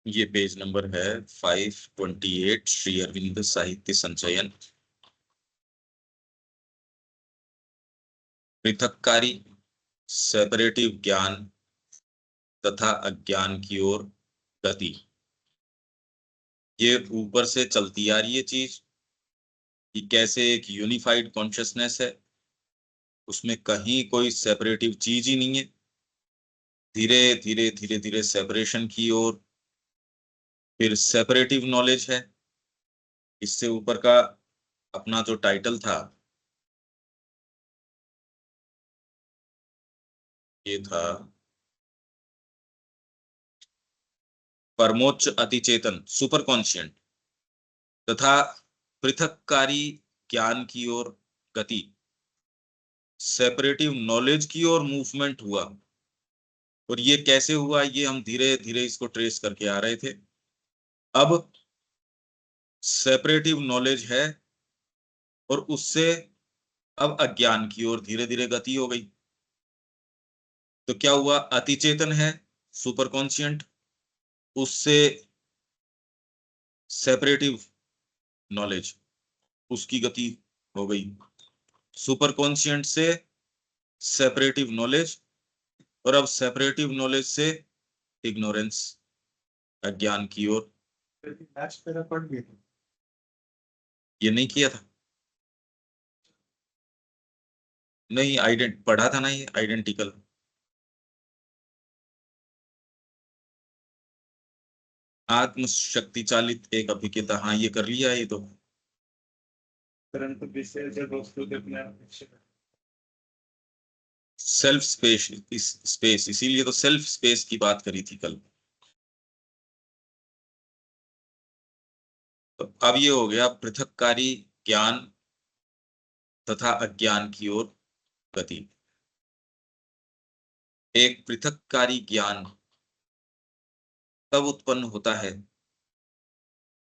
ये page number है 528, श्री अरविंद साहित्य संचयन। पृथक्कारी, सेपरेटिव ज्ञान तथा अज्ञान की ओर गति। ये ऊपर से चलती आ रही है चीज कि कैसे एक यूनिफाइड कॉन्शियसनेस है, उसमें कहीं कोई सेपरेटिव चीज ही नहीं है। धीरे धीरे धीरे धीरे सेपरेशन की ओर, फिर सेपरेटिव नॉलेज है। इससे ऊपर का अपना जो टाइटल था ये था परमोच्च अतिचेतन, सुपर कॉन्शियंट तथा पृथक्कारी ज्ञान की ओर गति। सेपरेटिव नॉलेज की ओर मूवमेंट हुआ, और ये कैसे हुआ ये हम धीरे धीरे इसको ट्रेस करके आ रहे थे। अब सेपरेटिव नॉलेज है और उससे अब अज्ञान की ओर धीरे धीरे गति हो गई। तो क्या हुआ, अतिचेतन है सुपर कॉन्शियंट, उससे सेपरेटिव नॉलेज, उसकी गति हो गई। सुपर कॉन्शियंट से सेपरेटिव नॉलेज, और अब सेपरेटिव नॉलेज से इग्नोरेंस, अज्ञान की ओर। ये नहीं किया था, नहीं आइडेंट पढ़ा था ना, ये आइडेंटिकल। आत्मशक्ति चालित एक अभिज्ञता, हाँ ये कर लिया ये तो। परंतु विषय जब वस्तु सेल्फ स्पेस, स्पेस, इसीलिए तो सेल्फ स्पेस की बात करी थी कल। तो अब ये हो गया पृथक्कारी ज्ञान तथा अज्ञान की ओर गति। एक पृथक्कारी ज्ञान तब उत्पन्न होता है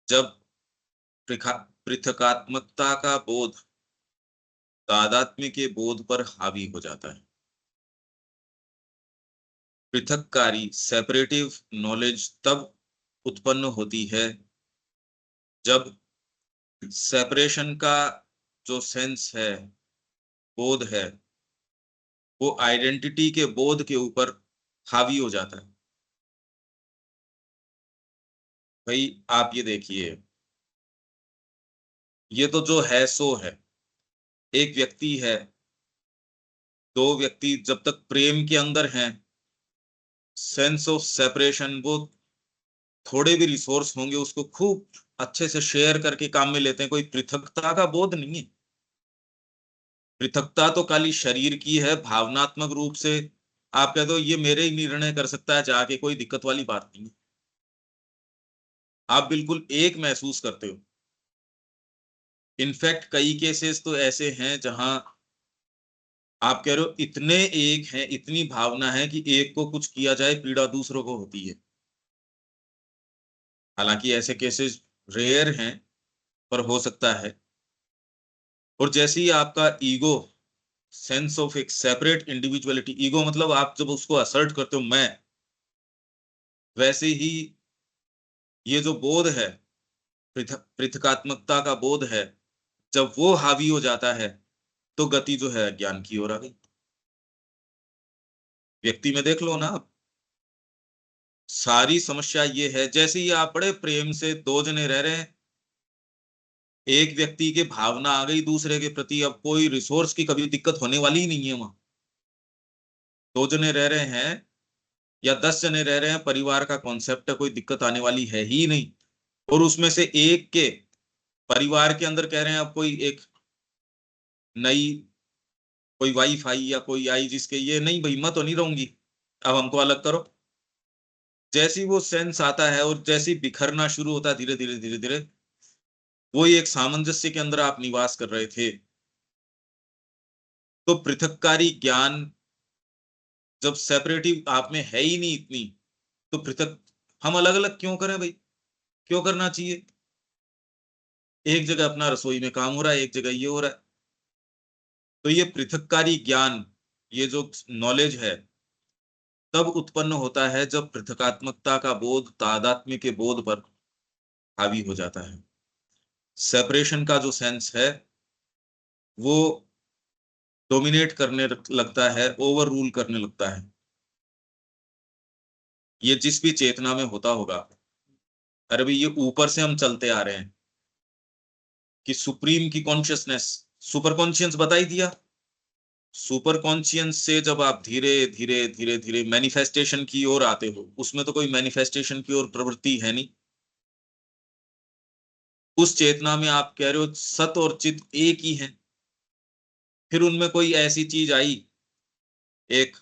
जब पृथकात्मकता का बोध तादात्म्य के बोध पर हावी हो जाता है। पृथक्कारी सेपरेटिव नॉलेज तब उत्पन्न होती है जब सेपरेशन का जो सेंस है, बोध है, वो आइडेंटिटी के बोध के ऊपर हावी हो जाता है। भाई आप ये देखिए, ये तो जो है सो है। एक व्यक्ति है, दो व्यक्ति जब तक प्रेम के अंदर हैं, सेंस ऑफ सेपरेशन, वो थोड़े भी रिसोर्स होंगे उसको खूब अच्छे से शेयर करके काम में लेते हैं। कोई पृथकता का बोध नहीं है। पृथकता तो खाली शरीर की है, भावनात्मक रूप से आप कह दो ये मेरे ही निर्णय कर सकता है जाके, कोई दिक्कत वाली बात नहीं है। आप बिल्कुल एक महसूस करते हो। इनफैक्ट कई केसेस तो ऐसे हैं जहां आप कह रहे हो इतने एक हैं, इतनी भावना है कि एक को कुछ किया जाए पीड़ा दूसरों को होती है। हालांकि ऐसे केसेस रेयर हैं, पर हो सकता है। और जैसे ही आपका ईगो, सेंस ऑफ एक सेपरेट इंडिविजुअलिटी, ईगो मतलब आप जब उसको असर्ट करते हो मैं, वैसे ही ये जो बोध है, पृथकात्मकता का बोध है, जब वो हावी हो जाता है तो गति जो है ज्ञान की ओर आ गई। व्यक्ति में देख लो ना आप, सारी समस्या ये है जैसे ही आप बड़े प्रेम से दो जने रह रहे हैं, एक व्यक्ति के भावना आ गई दूसरे के प्रति, अब कोई रिसोर्स की कभी दिक्कत होने वाली ही नहीं है वहां। दो जने रह रहे हैं या 10 जने रह रहे हैं, परिवार का कॉन्सेप्ट है, कोई दिक्कत आने वाली है ही नहीं। और उसमें से एक के परिवार के अंदर कह रहे हैं अब कोई एक नई कोई वाईफाई या कोई आई जिसके ये नहीं भाई मैं तो नहीं रहूंगी, अब हमको अलग करो। जैसी वो सेंस आता है और जैसी बिखरना शुरू होता है धीरे धीरे धीरे धीरे, वही एक सामंजस्य के अंदर आप निवास कर रहे थे। तो पृथककारी ज्ञान जब सेपरेटिव आप में है ही नहीं इतनी, तो पृथक हम अलग अलग क्यों करें भाई, क्यों करना चाहिए। एक जगह अपना रसोई में काम हो रहा है, एक जगह ये हो रहा है। तो ये पृथककारी ज्ञान, ये जो नॉलेज है, तब उत्पन्न होता है जब पृथकात्मकता का बोध तादात्म्य के बोध पर हावी हो जाता है। सेपरेशन का जो सेंस है वो डोमिनेट करने लगता है, ओवर रूल करने लगता है। ये जिस भी चेतना में होता होगा, अरे भाई ये ऊपर से हम चलते आ रहे हैं कि सुप्रीम की कॉन्शियसनेस, सुपर कॉन्शियस बता ही दिया। सुपर कॉन्शियस से जब आप धीरे धीरे धीरे धीरे मैनिफेस्टेशन की ओर आते हो, उसमें तो कोई मैनिफेस्टेशन की ओर प्रवृत्ति है नहीं। उस चेतना में आप कह रहे हो सत और चित एक ही है। फिर उनमें कोई ऐसी चीज आई, एक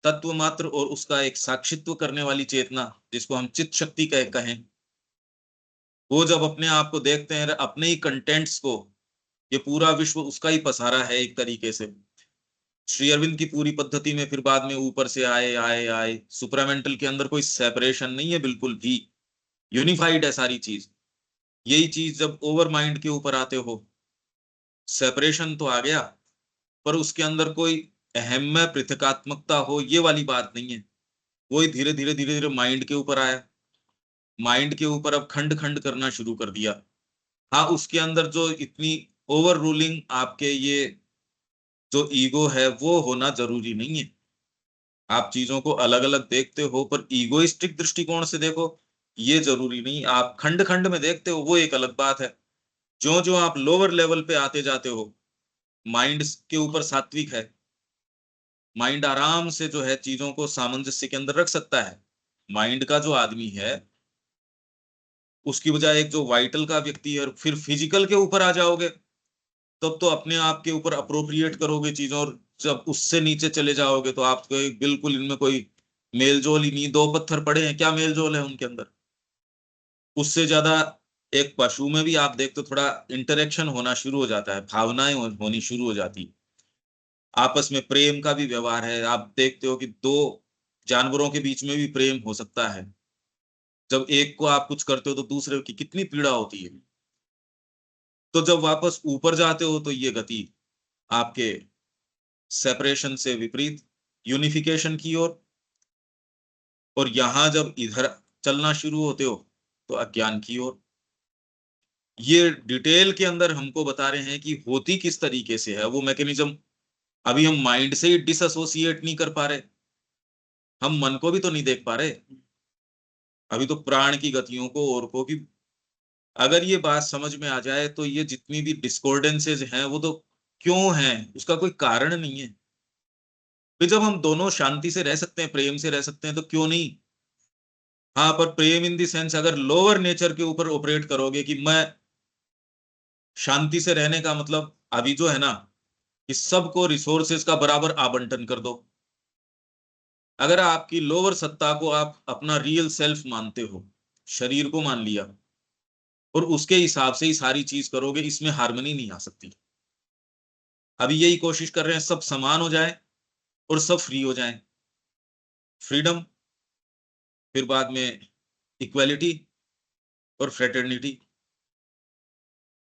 तत्व मात्र और उसका एक साक्षित्व करने वाली चेतना, जिसको हम चित शक्ति कहें। वो जब अपने आप को देखते हैं, अपने ही कंटेंट्स को, ये पूरा विश्व उसका ही पसारा है एक तरीके से। श्री अरविंद की पूरी पद्धति में फिर बाद में ऊपर से आए आए आए, सुपरामेंटल के अंदर कोई सेपरेशन नहीं है बिल्कुल भी, यूनिफाइड है सारी चीज। यही चीज जब ओवर माइंड के ऊपर आते हो, सेपरेशन तो आ गया, पर उसके अंदर कोई अहम में पृथकात्मकता हो ये वाली बात नहीं है। वही धीरे धीरे धीरे धीरे माइंड के ऊपर आया, माइंड के ऊपर अब खंड खंड करना शुरू कर दिया। हाँ, उसके अंदर जो इतनी ओवर रूलिंग आपके ये जो ईगो है वो होना जरूरी नहीं है। आप चीजों को अलग अलग देखते हो, पर ईगोइस्टिक दृष्टिकोण से देखो ये जरूरी नहीं। आप खंड खंड में देखते हो वो एक अलग बात है। जो जो आप लोअर लेवल पे आते जाते हो, माइंड के ऊपर सात्विक है, माइंड आराम से जो है चीजों को सामंजस्य के अंदर रख सकता है। माइंड का जो आदमी है, उसकी बजाय एक जो वाइटल का व्यक्ति है, और फिर फिजिकल के ऊपर आ जाओगे तब तो अपने आप के ऊपर अप्रोप्रिएट करोगे चीजों, और जब उससे नीचे चले जाओगे तो आपको बिल्कुल इनमें कोई मेलजोल ही नहीं। दो पत्थर पड़े हैं, क्या मेलजोल है उनके अंदर? उससे ज्यादा एक पशु में भी आप देखते हो थोड़ा इंटरेक्शन होना शुरू हो जाता है, भावनाएं होनी शुरू हो जाती, आपस में प्रेम का भी व्यवहार है। आप देखते हो कि दो जानवरों के बीच में भी प्रेम हो सकता है। जब एक को आप कुछ करते हो तो दूसरे की कितनी पीड़ा होती है। तो जब वापस ऊपर जाते हो तो ये गति आपके सेपरेशन से विपरीत यूनिफिकेशन की ओर, और यहां जब इधर चलना शुरू होते हो तो अज्ञान की ओर। ये डिटेल के अंदर हमको बता रहे हैं कि होती किस तरीके से है वो मैकेनिज्म। अभी हम माइंड से ही डिसएसोसिएट नहीं कर पा रहे, हम मन को भी तो नहीं देख पा रहे। अभी तो प्राण की गतियों को और को भी अगर ये बात समझ में आ जाए तो ये जितनी भी डिस्कॉर्डेंसेज हैं वो तो क्यों हैं, उसका कोई कारण नहीं है। फिर जब हम दोनों शांति से रह सकते हैं, प्रेम से रह सकते हैं, तो क्यों नहीं? हाँ, पर प्रेम इन दी सेंस अगर लोअर नेचर के ऊपर ऑपरेट करोगे कि मैं शांति से रहने का मतलब अभी जो है ना कि सबको रिसोर्सेज का बराबर आवंटन कर दो। अगर आपकी लोअर सत्ता को आप अपना रियल सेल्फ मानते हो, शरीर को मान लिया, और उसके हिसाब से ही सारी चीज करोगे, इसमें हार्मनी नहीं आ सकती। अभी यही कोशिश कर रहे हैं सब समान हो जाए और सब फ्री हो जाएं। फ्रीडम, फिर बाद में इक्वालिटी और फ्रेटर्निटी।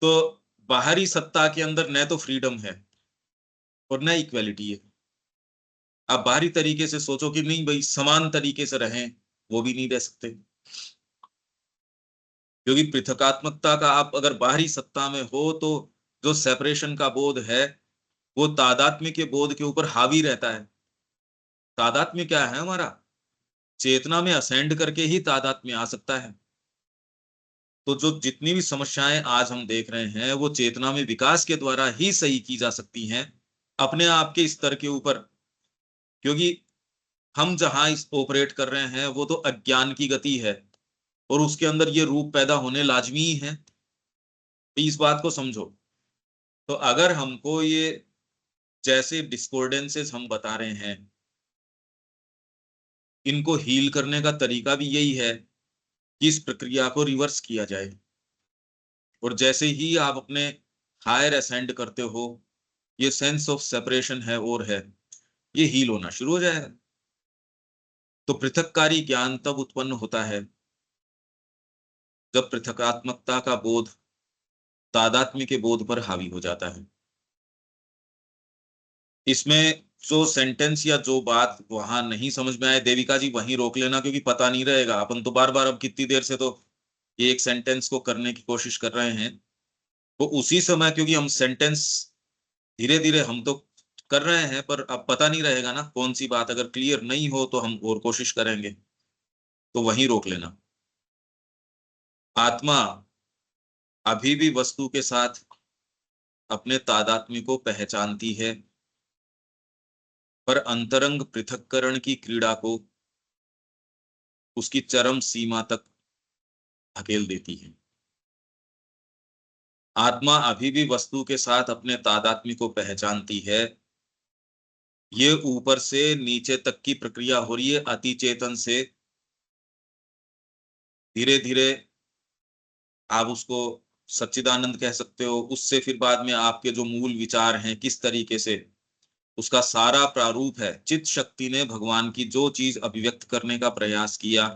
तो बाहरी सत्ता के अंदर न तो फ्रीडम है और न इक्वालिटी है। आप बाहरी तरीके से सोचो कि नहीं भाई समान तरीके से रहें, वो भी नहीं रह सकते। क्योंकि पृथकात्मकता का आप अगर बाहरी सत्ता में हो तो जो सेपरेशन का बोध है वो तादात्म्य के बोध के ऊपर हावी रहता है। तादात्म्य क्या है हमारा? चेतना में असेंड करके ही तादात्म्य आ सकता है। तो जो जितनी भी समस्याएं आज हम देख रहे हैं वो चेतना में विकास के द्वारा ही सही की जा सकती हैं, अपने आप के स्तर के ऊपर। क्योंकि हम जहां इस ऑपरेट कर रहे हैं वो तो अज्ञान की गति है, और उसके अंदर ये रूप पैदा होने लाजमी है। तो इस बात को समझो। तो अगर हमको ये जैसे डिस्कॉर्डेंसेस हम बता रहे हैं, इनको हील करने का तरीका भी यही है कि इस प्रक्रिया को रिवर्स किया जाए। और जैसे ही आप अपने हायर असेंड करते हो, ये सेंस ऑफ सेपरेशन है और है, ये हील होना शुरू हो जाएगा। तो पृथककारी ज्ञान तब उत्पन्न होता है जब पृथकात्मकता का बोध तादात्म्य के बोध पर हावी हो जाता है। इसमें जो सेंटेंस या जो बात वहां नहीं समझ में आए देविका जी वहीं रोक लेना, क्योंकि पता नहीं रहेगा। अपन तो बार बार अब कितनी देर से तो ये एक सेंटेंस को करने की कोशिश कर रहे हैं, तो उसी समय क्योंकि हम सेंटेंस धीरे धीरे हम तो कर रहे हैं, पर अब पता नहीं रहेगा ना कौन सी बात, अगर क्लियर नहीं हो तो हम और कोशिश करेंगे, तो वहीं रोक लेना। आत्मा अभी भी वस्तु के साथ अपने तादात्म्य को पहचानती है, पर अंतरंग पृथक्करण की क्रीड़ा को उसकी चरम सीमा तक धकेल देती है। आत्मा अभी भी वस्तु के साथ अपने तादात्म्य को पहचानती है। ये ऊपर से नीचे तक की प्रक्रिया हो रही है, अति चेतन से धीरे धीरे आप उसको सच्चिदानंद कह सकते हो, उससे फिर बाद में आपके जो मूल विचार हैं किस तरीके से उसका सारा प्रारूप है। चित्त शक्ति ने भगवान की जो चीज अभिव्यक्त करने का प्रयास किया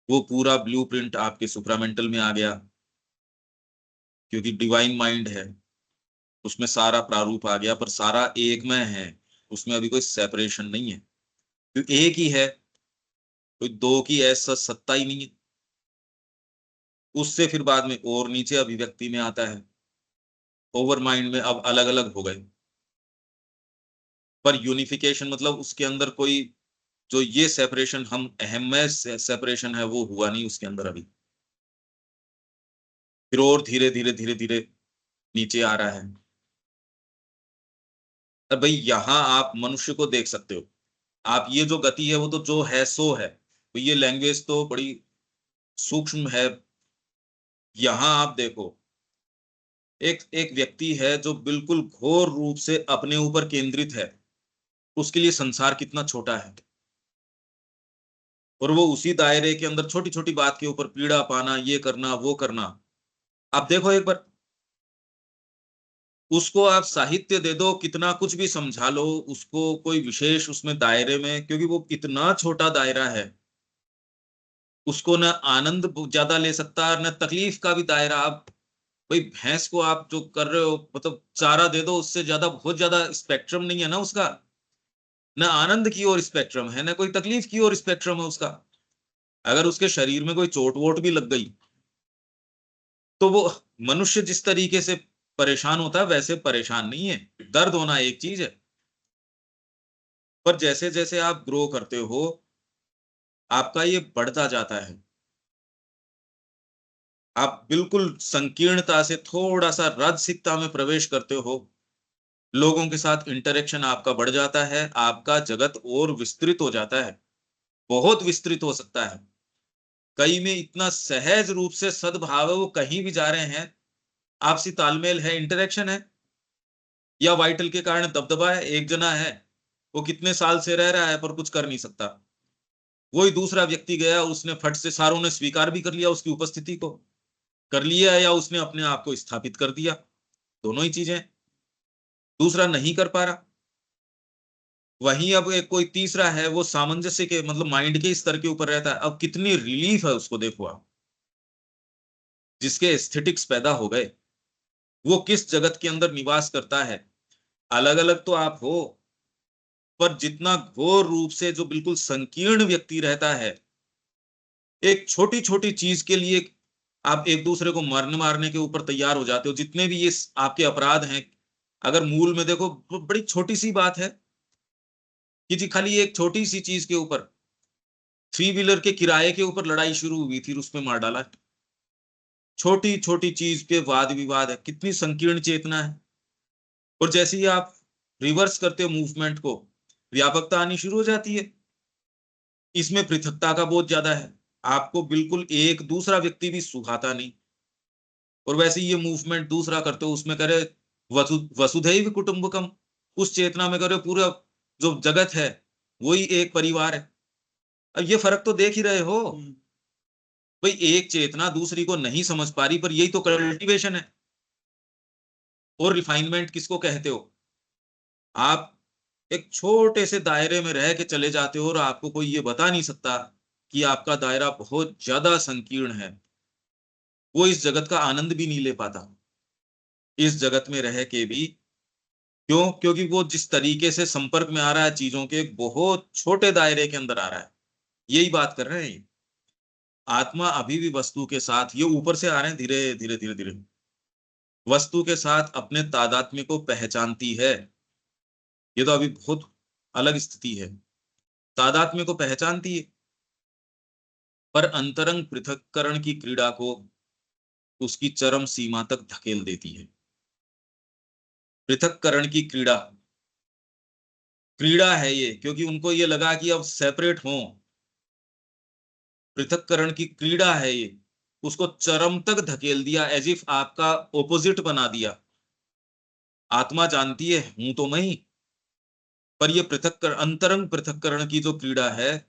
वो पूरा ब्लूप्रिंट आपके सुप्रामेंटल में आ गया, क्योंकि डिवाइन माइंड है, उसमें सारा प्रारूप आ गया, पर सारा एक में है, उसमें अभी कोई सेपरेशन नहीं है, क्योंकि एक ही है, कोई दो की ऐसा सत्ता ही नहीं है। उससे फिर बाद में और नीचे अभिव्यक्ति में आता है, ओवर माइंड में अब अलग अलग हो गए, पर यूनिफिकेशन मतलब उसके अंदर कोई जो ये सेपरेशन हम अहम में सेपरेशन है वो हुआ नहीं उसके अंदर अभी, फिर और धीरे धीरे धीरे धीरे नीचे आ रहा है। अब भाई यहां आप मनुष्य को देख सकते हो, आप ये जो गति है वो तो जो है सो है, तो ये लैंग्वेज तो बड़ी सूक्ष्म है। यहां आप देखो एक एक व्यक्ति है जो बिल्कुल घोर रूप से अपने ऊपर केंद्रित है, उसके लिए संसार कितना छोटा है, और वो उसी दायरे के अंदर छोटी छोटी बात के ऊपर पीड़ा पाना, ये करना वो करना। आप देखो एक बार उसको आप साहित्य दे दो, कितना कुछ भी समझा लो उसको, कोई विशेष उसमें दायरे में, क्योंकि वो इतना छोटा दायरा है, उसको न आनंद ज्यादा ले सकता है न तकलीफ का भी दायरा। आप भाई भैंस को आप जो कर रहे हो मतलब चारा दे दो, उससे ज्यादा बहुत ज्यादा स्पेक्ट्रम नहीं है ना उसका, न आनंद की ओर स्पेक्ट्रम है न कोई तकलीफ की ओर स्पेक्ट्रम है उसका। अगर उसके शरीर में कोई चोट वोट भी लग गई तो वो मनुष्य जिस तरीके से परेशान होता है वैसे परेशान नहीं है। दर्द होना एक चीज है, पर जैसे जैसे आप ग्रो करते हो आपका ये बढ़ता जाता है, आप बिल्कुल संकीर्णता से थोड़ा सा राजसिकता में प्रवेश करते हो, लोगों के साथ इंटरेक्शन आपका बढ़ जाता है, आपका जगत और विस्तृत हो जाता है, बहुत विस्तृत हो सकता है। कई में इतना सहज रूप से सद्भाव है, वो कहीं भी जा रहे हैं, आपसी तालमेल है, इंटरेक्शन है, या वाइटल के कारण दबदबा है। एक जना है वो कितने साल से रह रहा है पर कुछ कर नहीं सकता, वही दूसरा व्यक्ति गया, उसने फट से सारों ने स्वीकार भी कर लिया उसकी उपस्थिति को, कर लिया, या उसने अपने आप को स्थापित कर दिया, दोनों ही चीजें। दूसरा नहीं कर पा रहा, वहीं अब एक कोई तीसरा है वो सामंजस्य के मतलब माइंड के स्तर के ऊपर रहता है। अब कितनी रिलीफ है उसको देखो आप, जिसके एस्थेटिक्स पैदा हो गए, वो किस जगत के अंदर निवास करता है। अलग अलग तो आप हो, पर जितना घोर रूप से जो बिल्कुल संकीर्ण व्यक्ति रहता है, एक छोटी छोटी चीज के लिए आप एक दूसरे को मरने मारने के ऊपर तैयार हो जाते हो। जितने भी ये आपके अपराध हैं, अगर मूल में देखो बड़ी छोटी सी बात है कि जी खाली एक छोटी सी चीज के ऊपर, थ्री व्हीलर के किराए के ऊपर लड़ाई शुरू हुई थी, उसमें मार डाला। छोटी छोटी चीज पे वाद विवाद है, कितनी संकीर्ण चेतना है। और जैसे ही आप रिवर्स करते हो मूवमेंट को, व्यापकता आनी शुरू हो जाती है, इसमें पृथकता का बहुत ज्यादा है, आपको बिल्कुल एक दूसरा व्यक्ति भी सुहाता नहीं। और वैसे ही ये मूवमेंट दूसरा करते हो, उसमें करे वसुधैव कुटुंबकम, उस चेतना में करे पूरा जो जगत है वही एक परिवार है। अब ये फर्क तो देख ही रहे हो भाई, एक चेतना दूसरी को नहीं समझ पा रही, पर यही तो कल्टीवेशन है। और रिफाइनमेंट किसको कहते हो? आप एक छोटे से दायरे में रह के चले जाते हो और आपको कोई ये बता नहीं सकता कि आपका दायरा बहुत ज्यादा संकीर्ण है, वो इस जगत का आनंद भी नहीं ले पाता, इस जगत में रह के भी क्यों? क्योंकि वो जिस तरीके से संपर्क में आ रहा है चीजों के, बहुत छोटे दायरे के अंदर आ रहा है। यही बात कर रहे हैं। आत्मा अभी भी वस्तु के साथ, ये ऊपर से आ रहे हैं धीरे धीरे धीरे धीरे, वस्तु के साथ अपने तादात्म्य को पहचानती है। ये तो अभी बहुत अलग स्थिति है, तादात्म्य को पहचानती है, पर अंतरंग पृथक्करण की क्रीड़ा को उसकी चरम सीमा तक धकेल देती है। पृथक्करण की क्रीड़ा, क्रीड़ा है ये, क्योंकि उनको ये लगा कि अब सेपरेट हों। पृथक्करण की क्रीड़ा है ये, उसको चरम तक धकेल दिया, एज इफ आपका ओपोजिट बना दिया। आत्मा जानती है हूं तो मैं ही, पर ये पृथक्करण, अंतरंग पृथक्करण की जो क्रीड़ा है,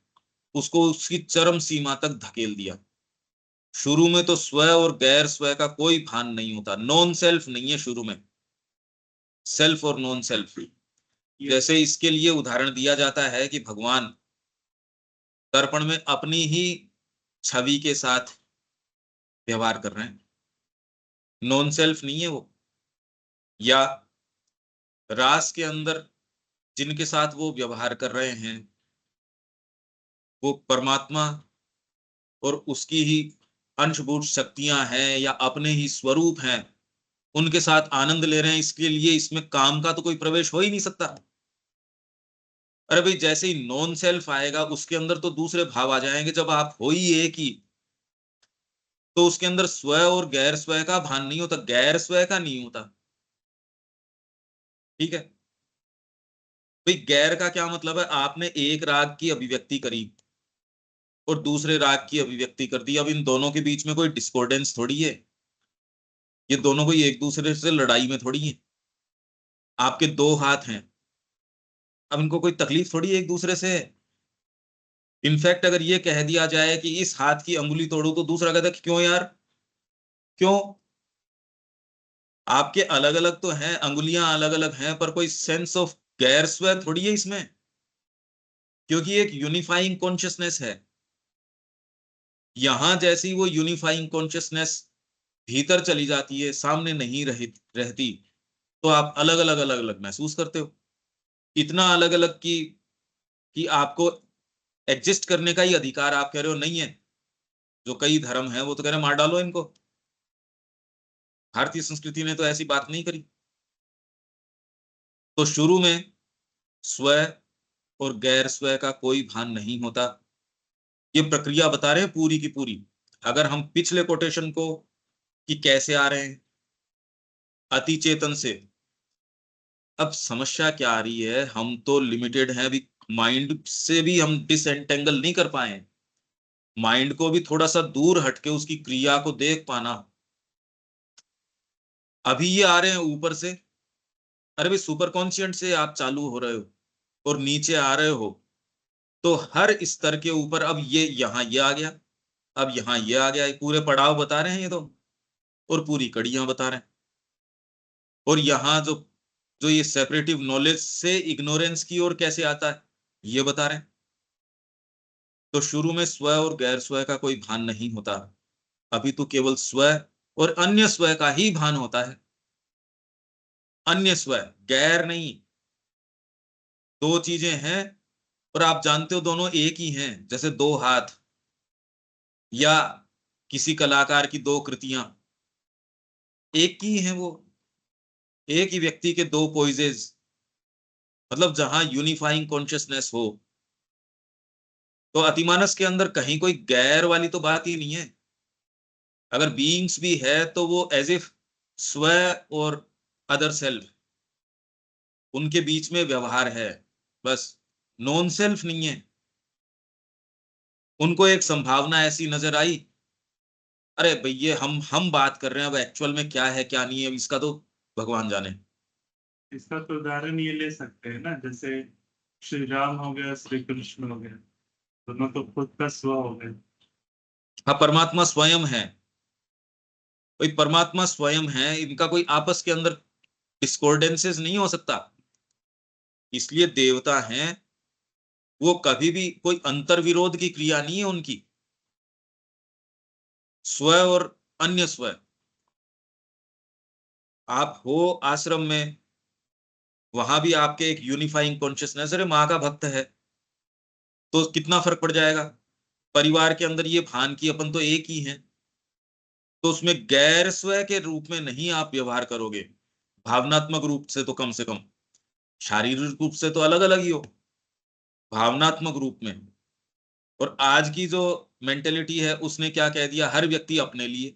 उसको उसकी चरम सीमा तक धकेल दिया। शुरू में तो स्व और गैर स्व का कोई भान नहीं होता, नॉन सेल्फ नहीं है शुरू में, सेल्फ और नॉन सेल्फ। जैसे इसके लिए उदाहरण दिया जाता है कि भगवान दर्पण में अपनी ही छवि के साथ व्यवहार कर रहे हैं, नॉन सेल्फ नहीं है वो। या रास के अंदर जिनके साथ वो व्यवहार कर रहे हैं, वो परमात्मा और उसकी ही अंशभूत शक्तियां हैं या अपने ही स्वरूप हैं, उनके साथ आनंद ले रहे हैं। इसके लिए इसमें काम का तो कोई प्रवेश हो ही नहीं सकता। अरे भाई, जैसे ही नॉन सेल्फ आएगा उसके अंदर तो दूसरे भाव आ जाएंगे। जब आप हो ही एक ही, तो उसके अंदर स्व और गैर स्व का भान नहीं होता, गैर स्व का नहीं होता। ठीक है भाई, गैर का क्या मतलब है? आपने एक राग की अभिव्यक्ति करी और दूसरे राग की अभिव्यक्ति कर दी, अब इन दोनों के बीच में कोई डिस्कोर्डेंस थोड़ी है, ये दोनों कोई एक दूसरे से लड़ाई में थोड़ी है। आपके दो हाथ हैं, अब इनको कोई तकलीफ थोड़ी है एक दूसरे से। इनफैक्ट अगर ये कह दिया जाए कि इस हाथ की अंगुली तोड़ो, तो दूसरा कहता है क्यों यार, क्यों? आपके अलग अलग तो हैं, अंगुलियां अलग अलग हैं, पर कोई सेंस ऑफ गैर स्व थोड़ी है इसमें, क्योंकि एक यूनिफाइंग कॉन्शियसनेस है। यहां जैसी वो यूनिफाइंग कॉन्शियसनेस भीतर चली जाती है, सामने नहीं रहती, तो आप अलग अलग अलग अलग महसूस करते हो। इतना अलग अलग कि आपको एग्जिस्ट करने का ही अधिकार आप कह रहे हो नहीं है। जो कई धर्म है वो तो कह रहे हैं मार डालो इनको। भारतीय संस्कृति ने तो ऐसी बात नहीं करी। तो शुरू में स्व और गैर स्व का कोई भान नहीं होता। ये प्रक्रिया बता रहे हैं पूरी की पूरी। अगर हम पिछले कोटेशन को कि कैसे आ रहे हैं अति चेतन से, अब समस्या क्या आ रही है, हम तो लिमिटेड हैं अभी, माइंड से भी हम डिसएंटेंगल नहीं कर पाए। माइंड को भी थोड़ा सा दूर हटके उसकी क्रिया को देख पाना। अभी ये आ रहे हैं ऊपर से, अरे भाई सुपर कॉन्शियंट से आप चालू हो रहे हो और नीचे आ रहे हो, तो हर स्तर के ऊपर अब ये यहाँ ये आ गया, अब यहाँ ये आ गया, पूरे पड़ाव बता रहे हैं ये तो, और पूरी कड़ियां बता रहे हैं। और यहाँ जो जो ये सेपरेटिव नॉलेज से इग्नोरेंस की ओर कैसे आता है, ये बता रहे हैं। तो शुरू में स्व और गैर स्व का कोई भान नहीं होता, अभी तो केवल स्व और अन्य स्व का ही भान होता है। अन्य स्व, गैर नहीं। दो चीजें हैं और आप जानते हो दोनों एक ही हैं, जैसे दो हाथ या किसी कलाकार की दो कृतियां एक ही हैं वो, एक ही व्यक्ति के दो पोइजेज। मतलब जहां यूनिफाइंग कॉन्शियसनेस हो, तो अतिमानस के अंदर कहीं कोई गैर वाली तो बात ही नहीं है। अगर बीइंग्स भी है तो वो एज इफ स्व और अदर सेल्फ, उनके बीच में व्यवहार है, बस नॉन सेल्फ नहीं है। उनको एक संभावना ऐसी नजर आई, अरे भैया हम बात कर रहे हैं, अब एक्चुअल में क्या है क्या नहीं है इसका तो भगवान जाने। इसका तो उदाहरण ये ले सकते हैं ना, जैसे श्री राम हो गया, श्री कृष्ण हो गया, दोनों तो खुद का स्व हो गए। हाँ, परमात्मा स्वयं है, कोई परमात्मा स्वयं है, इनका कोई आपस के अंदर डिस्कॉर्डेंसेस नहीं हो सकता। इसलिए देवता हैं, वो कभी भी कोई अंतर विरोध की क्रिया नहीं है उनकी, स्व और अन्य स्व। आप हो आश्रम में, वहां भी आपके एक यूनिफाइंग कॉन्शियसनेस, अरे माँ का भक्त है, तो कितना फर्क पड़ जाएगा। परिवार के अंदर ये भान की अपन तो एक ही हैं, तो उसमें गैर स्व के रूप में नहीं आप व्यवहार करोगे, भावनात्मक रूप से तो कम से कम, शारीरिक रूप से तो अलग अलग ही हो, भावनात्मक रूप में। और आज की जो मेंटेलिटी है उसने क्या कह दिया, हर व्यक्ति अपने लिए।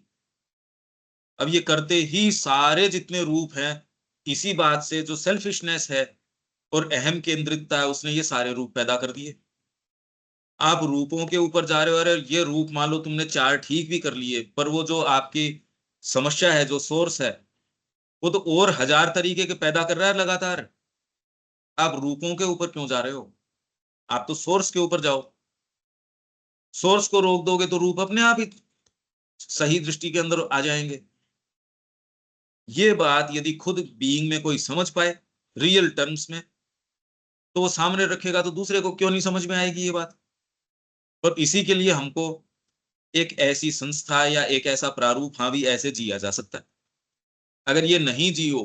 अब ये करते ही सारे जितने रूप हैं, इसी बात से जो सेल्फिशनेस है और अहम केंद्रितता है, उसने ये सारे रूप पैदा कर दिए। आप रूपों के ऊपर जा रहे हो, अरे ये रूप मान लो तुमने चार ठीक भी कर लिए, पर वो जो आपकी समस्या है, जो सोर्स है, वो तो और हजार तरीके के पैदा कर रहा है लगातार। आप रूपों के ऊपर क्यों जा रहे हो? आप तो सोर्स के ऊपर जाओ। सोर्स को रोक दोगे तो रूप अपने आप ही सही दृष्टि के अंदर आ जाएंगे। ये बात यदि खुद बीइंग में कोई समझ पाए रियल टर्म्स में, तो वो सामने रखेगा, तो दूसरे को क्यों नहीं समझ में आएगी ये बात। और इसी के लिए हमको एक ऐसी संस्था या एक ऐसा प्रारूप, हाँ भी ऐसे जिया जा सकता है। अगर ये नहीं जियो,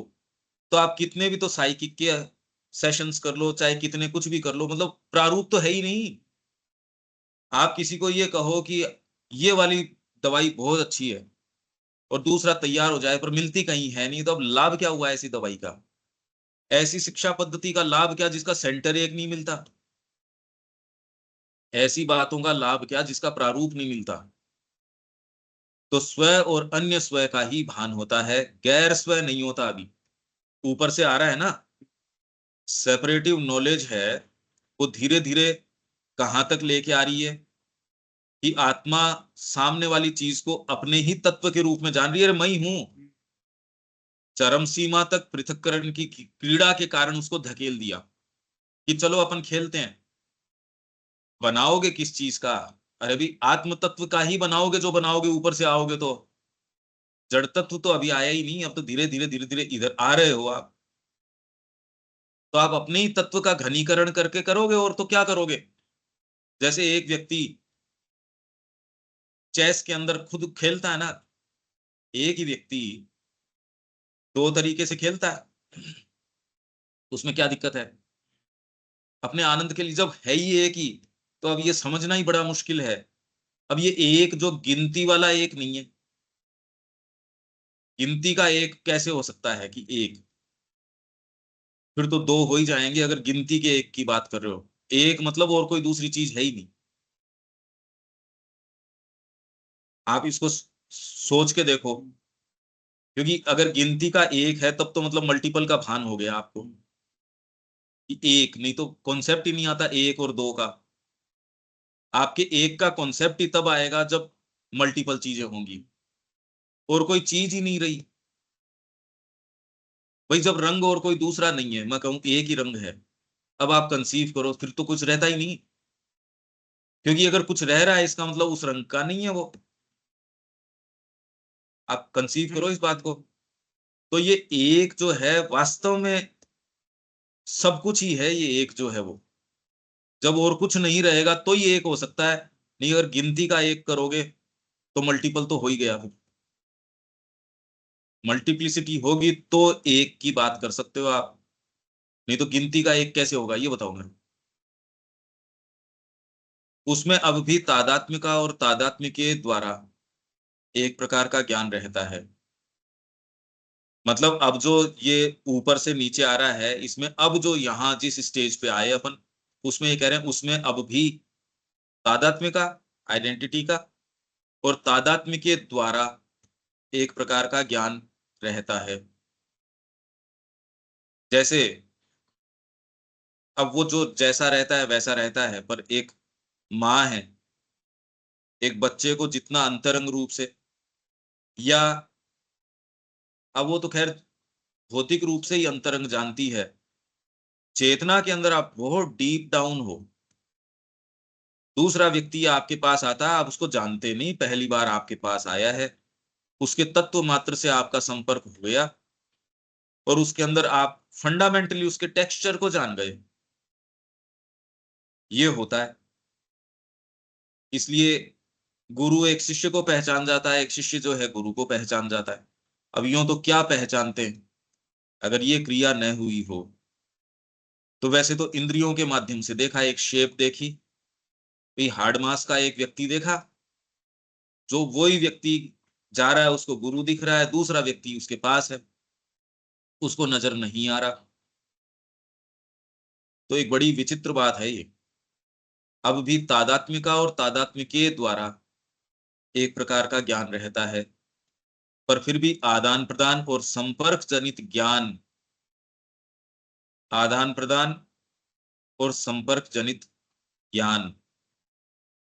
तो आप कितने भी तो साइकिक के सेशंस कर लो, चाहे कितने कुछ भी कर लो, मतलब प्रारूप तो है ही नहीं। आप किसी को ये कहो कि ये वाली दवाई बहुत अच्छी है, और दूसरा तैयार हो जाए, पर मिलती कहीं है नहीं, तो अब लाभ क्या हुआ ऐसी दवाई का? ऐसी शिक्षा पद्धति का लाभ क्या जिसका सेंटर एक नहीं मिलता? ऐसी बातों का लाभ क्या जिसका प्रारूप नहीं मिलता? तो स्व और अन्य स्व का ही भान होता है, गैर स्व नहीं होता। अभी ऊपर से आ रहा है ना, सेपरेटिव नॉलेज है, वो धीरे धीरे कहां तक लेके आ रही है कि आत्मा सामने वाली चीज को अपने ही तत्व के रूप में जान रही है, अरे मैं ही हूं। चरम सीमा तक पृथक्करण की क्रीड़ा के कारण उसको धकेल दिया कि चलो अपन खेलते हैं। बनाओगे किस चीज का? अरे भी आत्म तत्व का ही बनाओगे, जो बनाओगे ऊपर से आओगे तो। जड़ तत्व तो अभी आया ही नहीं, अब तो धीरे धीरे धीरे धीरे इधर आ रहे हो आप। तो आप अपने ही तत्व का घनीकरण करके करोगे, और तो क्या करोगे? जैसे एक व्यक्ति चेस के अंदर खुद खेलता है ना, एक ही व्यक्ति दो तरीके से खेलता है, उसमें क्या दिक्कत है? अपने आनंद के लिए जब है ही एक ही, तो अब ये समझना ही बड़ा मुश्किल है। अब ये एक जो गिनती वाला एक नहीं है, गिनती का एक कैसे हो सकता है कि एक? फिर तो दो हो ही जाएंगे अगर गिनती के एक की बात कर रहे हो। एक मतलब और कोई दूसरी चीज है ही नहीं। आप इसको सोच के देखो, क्योंकि अगर गिनती का एक है तब तो मतलब मल्टीपल का भान हो गया आपको कि एक, नहीं तो कॉन्सेप्ट ही नहीं आता एक और दो का। आपके एक का कॉन्सेप्ट ही तब आएगा जब मल्टीपल चीजें होंगी, और कोई चीज ही नहीं रही। भाई जब रंग और कोई दूसरा नहीं है, मैं कहूं एक ही रंग है, अब आप कंसीव करो, फिर तो कुछ रहता ही नहीं। क्योंकि अगर कुछ रह रहा है इसका मतलब उस रंग का नहीं है वो। आप कंसीव करो इस बात को। तो ये एक जो है वास्तव में सब कुछ ही है, ये एक जो है वो, जब और कुछ नहीं रहेगा तो ही एक हो सकता है। नहीं, अगर गिनती का एक करोगे तो मल्टीपल तो हो ही गया। फिर मल्टीप्लिसिटी होगी तो एक की बात कर सकते हो आप, नहीं तो गिनती का एक कैसे होगा ये बताओ मैं। उसमें अब भी तादात्म्य का और तादात्म्य के द्वारा एक प्रकार का ज्ञान रहता है। मतलब अब जो ये ऊपर से नीचे आ रहा है, इसमें अब जो यहाँ जिस स्टेज पे आए अपन, उसमें ये कह रहे हैं उसमें अब भी तादात्म्य का, आइडेंटिटी का, और तादात्म्य के द्वारा एक प्रकार का ज्ञान रहता है। जैसे अब वो जो जैसा रहता है वैसा रहता है, पर एक माँ है, एक बच्चे को जितना अंतरंग रूप से, या अब वो तो खैर भौतिक रूप से ही अंतरंग जानती है, चेतना के अंदर आप बहुत डीप डाउन हो, दूसरा व्यक्ति आपके पास आता है, आप उसको जानते नहीं, पहली बार आपके पास आया है, उसके तत्व मात्र से आपका संपर्क हो गया, और उसके अंदर आप फंडामेंटली उसके टेक्सचर को जान गए। ये होता है। इसलिए गुरु एक शिष्य को पहचान जाता है, एक शिष्य जो है गुरु को पहचान जाता है। अब यूं तो क्या पहचानते हैं अगर ये क्रिया न हुई हो? तो वैसे तो इंद्रियों के माध्यम से देखा, एक शेप देखी, भाई हार्ड मास का एक व्यक्ति देखा, जो वही व्यक्ति जा रहा है उसको गुरु दिख रहा है, दूसरा व्यक्ति उसके पास है, उसको नजर नहीं आ रहा। तो एक बड़ी विचित्र बात है ये। अब भी तादात्म्यका और तादात्म्य के द्वारा एक प्रकार का ज्ञान रहता है, पर फिर भी आदान प्रदान और संपर्क जनित ज्ञान, आदान प्रदान और संपर्क जनित ज्ञान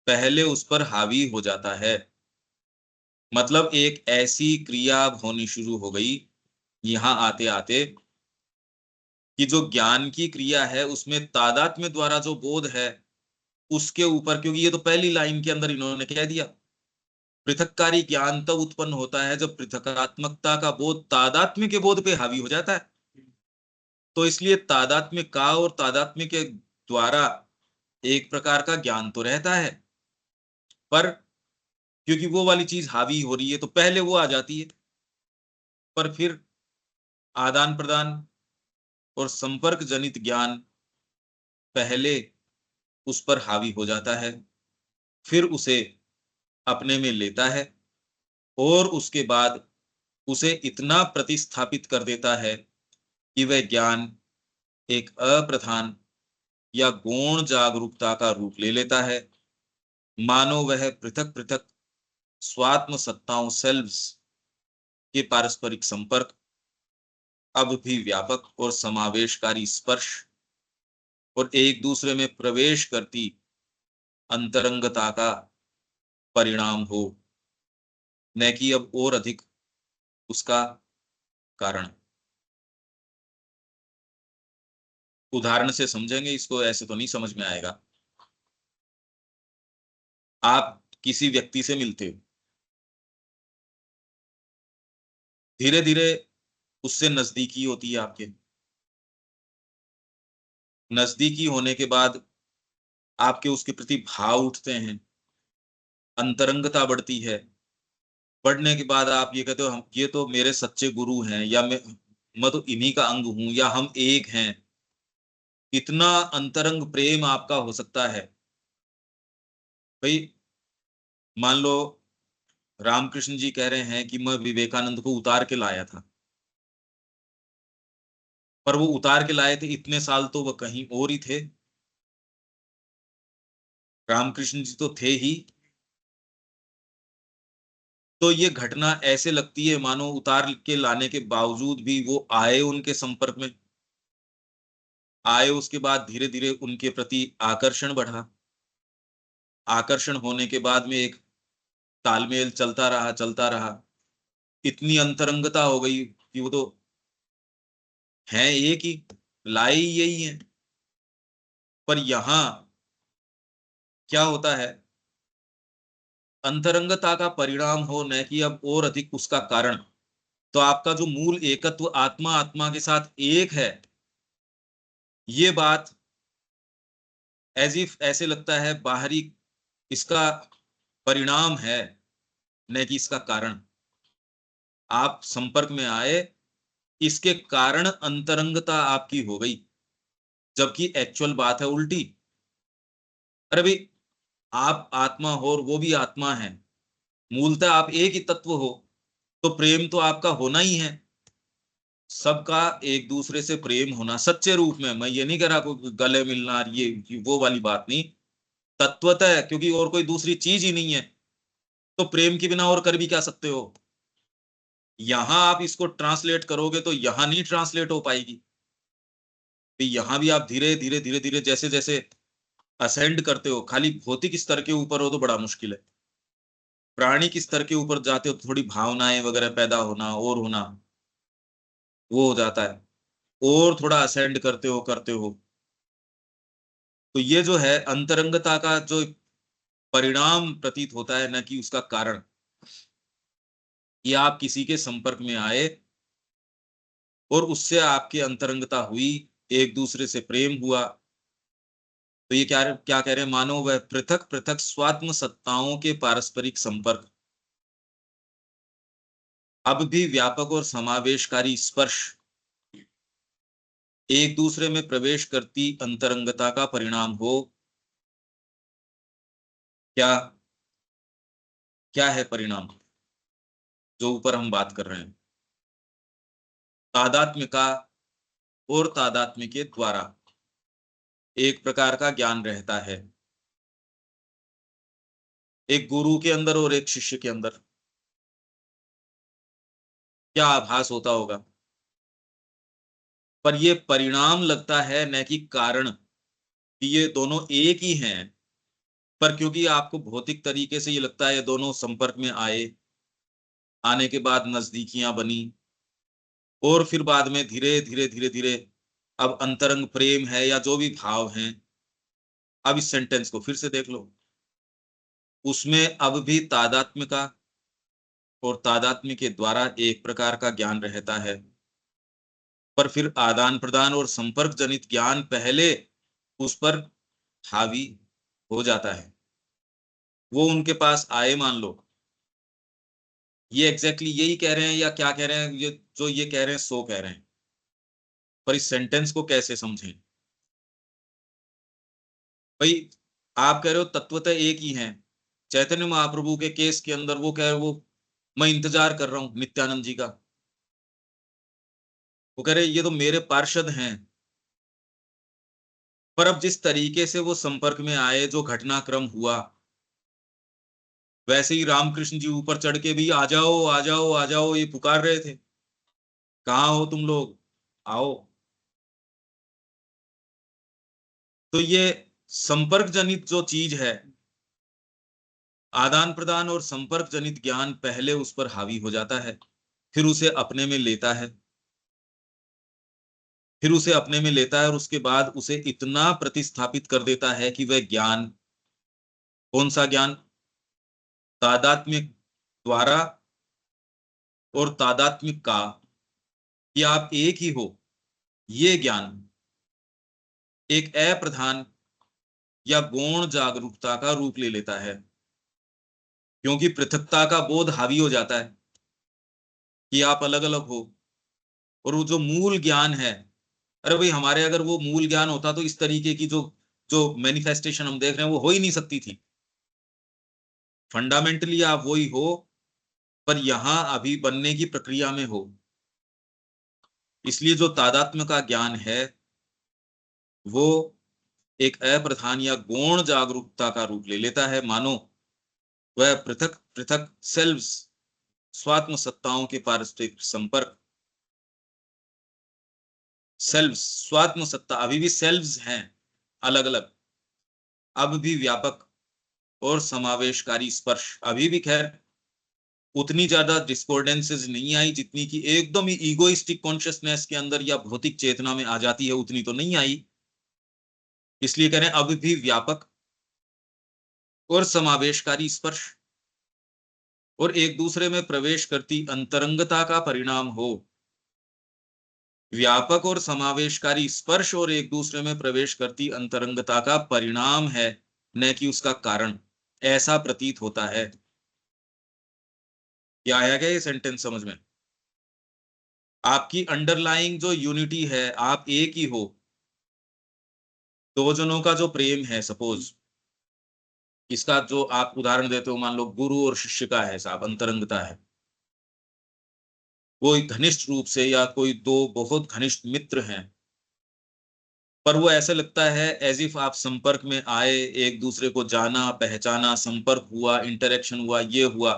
पहले उस पर हावी हो जाता है। मतलब एक ऐसी क्रिया होनी शुरू हो गई यहां आते आते कि जो ज्ञान की क्रिया है उसमें तादात्म्य द्वारा जो बोध है उसके ऊपर, क्योंकि ये तो पहली लाइन के अंदर इन्होंने कह दिया, पृथककारी ज्ञान तब उत्पन्न होता है जब पृथकात्मकता का बोध तादात्म्य के बोध पे हावी हो जाता है। तो इसलिए तादात्म्य का और तादात्म्य के द्वारा एक प्रकार का ज्ञान तो रहता है, पर क्योंकि वो वाली चीज हावी हो रही है तो पहले वो आ जाती है, पर फिर आदान प्रदान और संपर्क जनित ज्ञान पहले उस पर हावी हो जाता है, फिर उसे अपने में लेता है और उसके बाद उसे इतना प्रतिस्थापित कर देता है कि वह ज्ञान एक अप्रधान या गौण जागरूकता का रूप ले लेता है, मानो वह पृथक पृथक स्वात्म सत्ताओं सेल्व्स के पारस्परिक संपर्क, अब भी व्यापक और समावेशकारी स्पर्श और एक दूसरे में प्रवेश करती अंतरंगता का परिणाम हो, न कि अब और अधिक उसका कारण। उदाहरण से समझेंगे इसको, ऐसे तो नहीं समझ में आएगा। आप किसी व्यक्ति से मिलते हो, धीरे धीरे उससे नजदीकी होती है आपके, नजदीकी होने के बाद आपके उसके प्रति भाव उठते हैं, अंतरंगता बढ़ती है, बढ़ने के बाद आप ये कहते हो हम ये तो मेरे सच्चे गुरु हैं, या मैं तो इन्हीं का अंग हूं, या हम एक हैं। इतना अंतरंग प्रेम आपका हो सकता है। भाई मान लो रामकृष्ण जी कह रहे हैं कि मैं विवेकानंद को उतार के लाया था, पर वो उतार के लाए थे इतने साल तो वह कहीं और ही थे, रामकृष्ण जी तो थे ही। तो ये घटना ऐसे लगती है मानो उतार के लाने के बावजूद भी वो आए उनके संपर्क में, आए उसके बाद धीरे धीरे उनके प्रति आकर्षण बढ़ा, आकर्षण होने के बाद में एक तालमेल चलता रहा चलता रहा, इतनी अंतरंगता हो गई कि वो तो हैं एक ही, लाए ही यही है। पर यहां क्या होता है, अंतरंगता का परिणाम हो न कि अब और अधिक उसका कारण, तो आपका जो मूल एकत्व आत्मा आत्मा के साथ एक है, ये बात एज इफ ऐसे लगता है बाहरी इसका परिणाम है, न कि इसका कारण। आप संपर्क में आए, इसके कारण अंतरंगता आपकी हो गई, जबकि एक्चुअल बात है उल्टी। अरे भाई आप आत्मा हो और वो भी आत्मा है, मूलतः आप एक ही तत्व हो, तो प्रेम तो आपका होना ही है, सबका एक दूसरे से प्रेम होना सच्चे रूप में। मैं ये नहीं कह रहा कोई गले मिलना ये वो वाली बात नहीं, तत्वतः है, क्योंकि और कोई दूसरी चीज ही नहीं है, तो प्रेम के बिना और कर भी क्या सकते हो। यहां आप इसको ट्रांसलेट करोगे तो यहां नहीं ट्रांसलेट हो पाएगी। तो यहां भी आप धीरे धीरे धीरे धीरे जैसे जैसे असेंड करते हो, खाली भौतिक स्तर के ऊपर हो तो बड़ा मुश्किल है, प्राणिक स्तर के ऊपर जाते हो तो थोड़ी भावनाएं वगैरह पैदा होना और होना वो हो जाता है, और थोड़ा असेंड करते हो तो ये जो है अंतरंगता का जो परिणाम प्रतीत होता है, न कि उसका कारण। ये आप किसी के संपर्क में आए और उससे आपकी अंतरंगता हुई, एक दूसरे से प्रेम हुआ, तो ये क्या क्या कह रहे हैं, मानो वह पृथक पृथक स्वात्म सत्ताओं के पारस्परिक संपर्क, अब भी व्यापक और समावेशकारी स्पर्श, एक दूसरे में प्रवेश करती अंतरंगता का परिणाम हो। क्या क्या है परिणाम जो ऊपर हम बात कर रहे हैं? तादात्म्य का और तादात्म्य के द्वारा एक प्रकार का ज्ञान रहता है, एक गुरु के अंदर और एक शिष्य के अंदर। क्या आभास होता होगा? पर ये परिणाम लगता है, न कि कारण, कि ये दोनों एक ही हैं। पर क्योंकि आपको भौतिक तरीके से ये लगता है ये दोनों संपर्क में आए, आने के बाद नजदीकियां बनी, और फिर बाद में धीरे धीरे धीरे धीरे अब अंतरंग प्रेम है या जो भी भाव हैं। अब इस सेंटेंस को फिर से देख लो, उसमें अब भी तादात्म्य का और तादात्म्य के द्वारा एक प्रकार का ज्ञान रहता है। पर फिर आदान प्रदान और संपर्क जनित ज्ञान पहले उस पर हावी हो जाता है। वो उनके पास आए, मान लो ये एग्जैक्टली यही कह रहे हैं या क्या कह रहे हैं, ये जो ये कह रहे हैं सो कह रहे हैं। पर इस सेंटेंस को कैसे समझें भाई? आप कह रहे हो तत्वतः एक ही हैं। चैतन्य महाप्रभु के केस के अंदर वो कह रहे, वो मैं इंतजार कर रहा हूं नित्यानंद जी का। वो कह रहे ये तो मेरे पार्षद हैं। पर अब जिस तरीके से वो संपर्क में आए, जो घटनाक्रम हुआ, वैसे ही रामकृष्ण जी ऊपर चढ़ के भी आ जाओ आ जाओ आ जाओ ये पुकार रहे थे, कहाँ हो तुम लोग, आओ। तो ये संपर्क जनित जो चीज है, आदान प्रदान और संपर्क जनित ज्ञान पहले उस पर हावी हो जाता है, फिर उसे अपने में लेता है, फिर उसे अपने में लेता है, और उसके बाद उसे इतना प्रतिस्थापित कर देता है कि वह ज्ञान, कौन सा ज्ञान? तादात्म्य द्वारा और तादात्म्य का, कि आप एक ही हो, ये ज्ञान एक अप्रधान या गौण जागरूकता का रूप ले लेता है। क्योंकि पृथकता का बोध हावी हो जाता है कि आप अलग अलग हो, और वो जो मूल ज्ञान है, अरे भाई हमारे अगर वो मूल ज्ञान होता तो इस तरीके की जो जो मैनिफेस्टेशन हम देख रहे हैं वो हो ही नहीं सकती थी। फंडामेंटली आप वही हो, पर यहां अभी बनने की प्रक्रिया में हो। इसलिए जो तादात्म्य का ज्ञान है वो एक अप्रधान या गौण जागरूकता का रूप ले लेता है, मानो वह पृथक पृथक सेल्व्स, स्वात्म सत्ताओं के पारस्परिक संपर्क। सेल्व्स, स्वात्म सत्ता अभी भी सेल्व्स हैं अलग अलग, अब भी व्यापक और समावेशकारी स्पर्श। अभी भी खैर उतनी ज्यादा डिस्कॉर्डेंसेस नहीं आई जितनी कि एकदम ही ईगोइस्टिक कॉन्शियसनेस के अंदर या भौतिक चेतना में आ जाती है, उतनी तो नहीं आई। इसलिए कह रहे हैं अब भी व्यापक और समावेशकारी स्पर्श और एक दूसरे में प्रवेश करती अंतरंगता का परिणाम हो। व्यापक और समावेशकारी स्पर्श और एक दूसरे में प्रवेश करती अंतरंगता का परिणाम है, न कि उसका कारण, ऐसा प्रतीत होता है। क्या आया क्या ये सेंटेंस समझ में? आपकी अंडरलाइंग जो यूनिटी है, आप एक ही हो। दो जनों का जो प्रेम है, सपोज इसका जो आप उदाहरण देते हो, मान लो गुरु और शिष्य का है साहब, अंतरंगता है, वो एक घनिष्ठ रूप से, या कोई दो बहुत घनिष्ठ मित्र हैं, पर वो ऐसा लगता है एज इफ आप संपर्क में आए, एक दूसरे को जाना पहचाना, संपर्क हुआ, इंटरेक्शन हुआ, ये हुआ,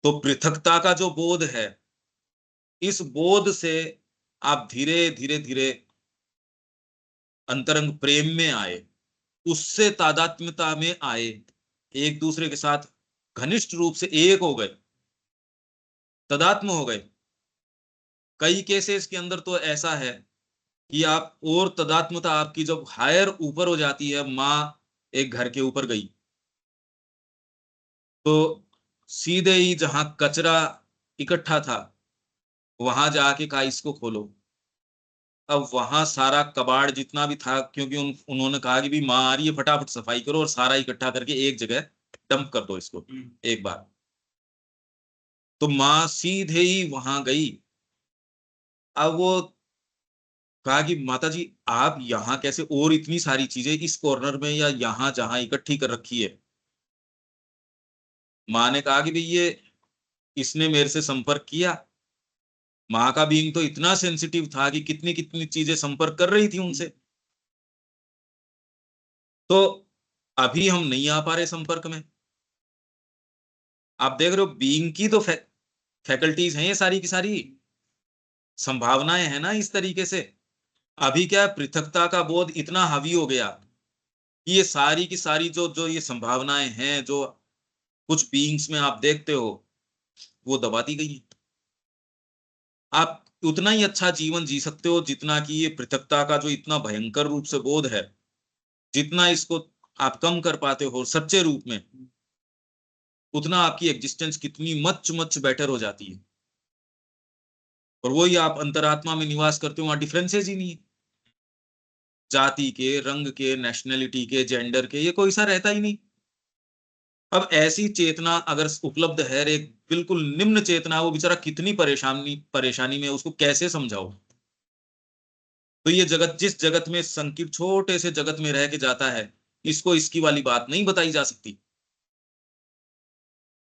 तो पृथकता का जो बोध है, इस बोध से आप धीरे धीरे धीरे अंतरंग प्रेम में आए, उससे तादात्म्यता में आए, एक दूसरे के साथ घनिष्ठ रूप से एक हो गए, तदात्म हो गए। कई केसेस के अंदर तो ऐसा है कि आप और तदात्मता आपकी जब हायर ऊपर हो जाती है, माँ एक घर के ऊपर गई तो सीधे ही जहां कचरा इकट्ठा था वहां जाके कहा इसको खोलो। अब वहां सारा कबाड़ जितना भी था, क्योंकि उन्होंने कहा कि भी माँ आ रही है, फटाफट सफाई करो और सारा इकट्ठा करके एक जगह डंप कर दो इसको एक बार। तो माँ सीधे ही वहां गई। अब वो कहा कि माता जी आप यहाँ कैसे, और इतनी सारी चीजें इस कॉर्नर में या यहाँ जहां इकट्ठी कर रखी है। माँ ने कहा कि भाई ये इसने मेरे से संपर्क किया। माँ का बीइंग तो इतना सेंसिटिव था कि कितनी कितनी चीजें संपर्क कर रही थी उनसे। तो अभी हम नहीं आ पा रहे संपर्क में। आप देख रहे हो बीइंग की तो फैकल्टीज हैं ये सारी की सारी, संभावनाएं हैं ना इस तरीके से। अभी क्या है, पृथकता का बोध इतना हावी हो गया कि ये सारी की सारी जो जो ये संभावनाएं हैं जो कुछ बीइंग्स में आप देखते हो, वो दबा दी गई है। आप उतना ही अच्छा जीवन जी सकते हो जितना कि ये पृथकता का जो इतना भयंकर रूप से बोध है, जितना इसको आप कम कर पाते हो सच्चे रूप में, उतना आपकी एग्जिस्टेंस कितनी मच मच बेटर हो जाती है। और वही आप अंतरात्मा में निवास करते हो, वहां डिफरेंसेस ही नहीं है। जाति के, रंग के, नेशनलिटी के, जेंडर के, ये कोई सा रहता ही नहीं। अब ऐसी चेतना अगर उपलब्ध है, एक बिल्कुल निम्न चेतना, वो बेचारा कितनी परेशानी परेशानी में, उसको कैसे समझाओ। तो ये जगत, जिस जगत में संकीर्ण छोटे से जगत में रह के जाता है, इसको इसकी वाली बात नहीं बताई जा सकती।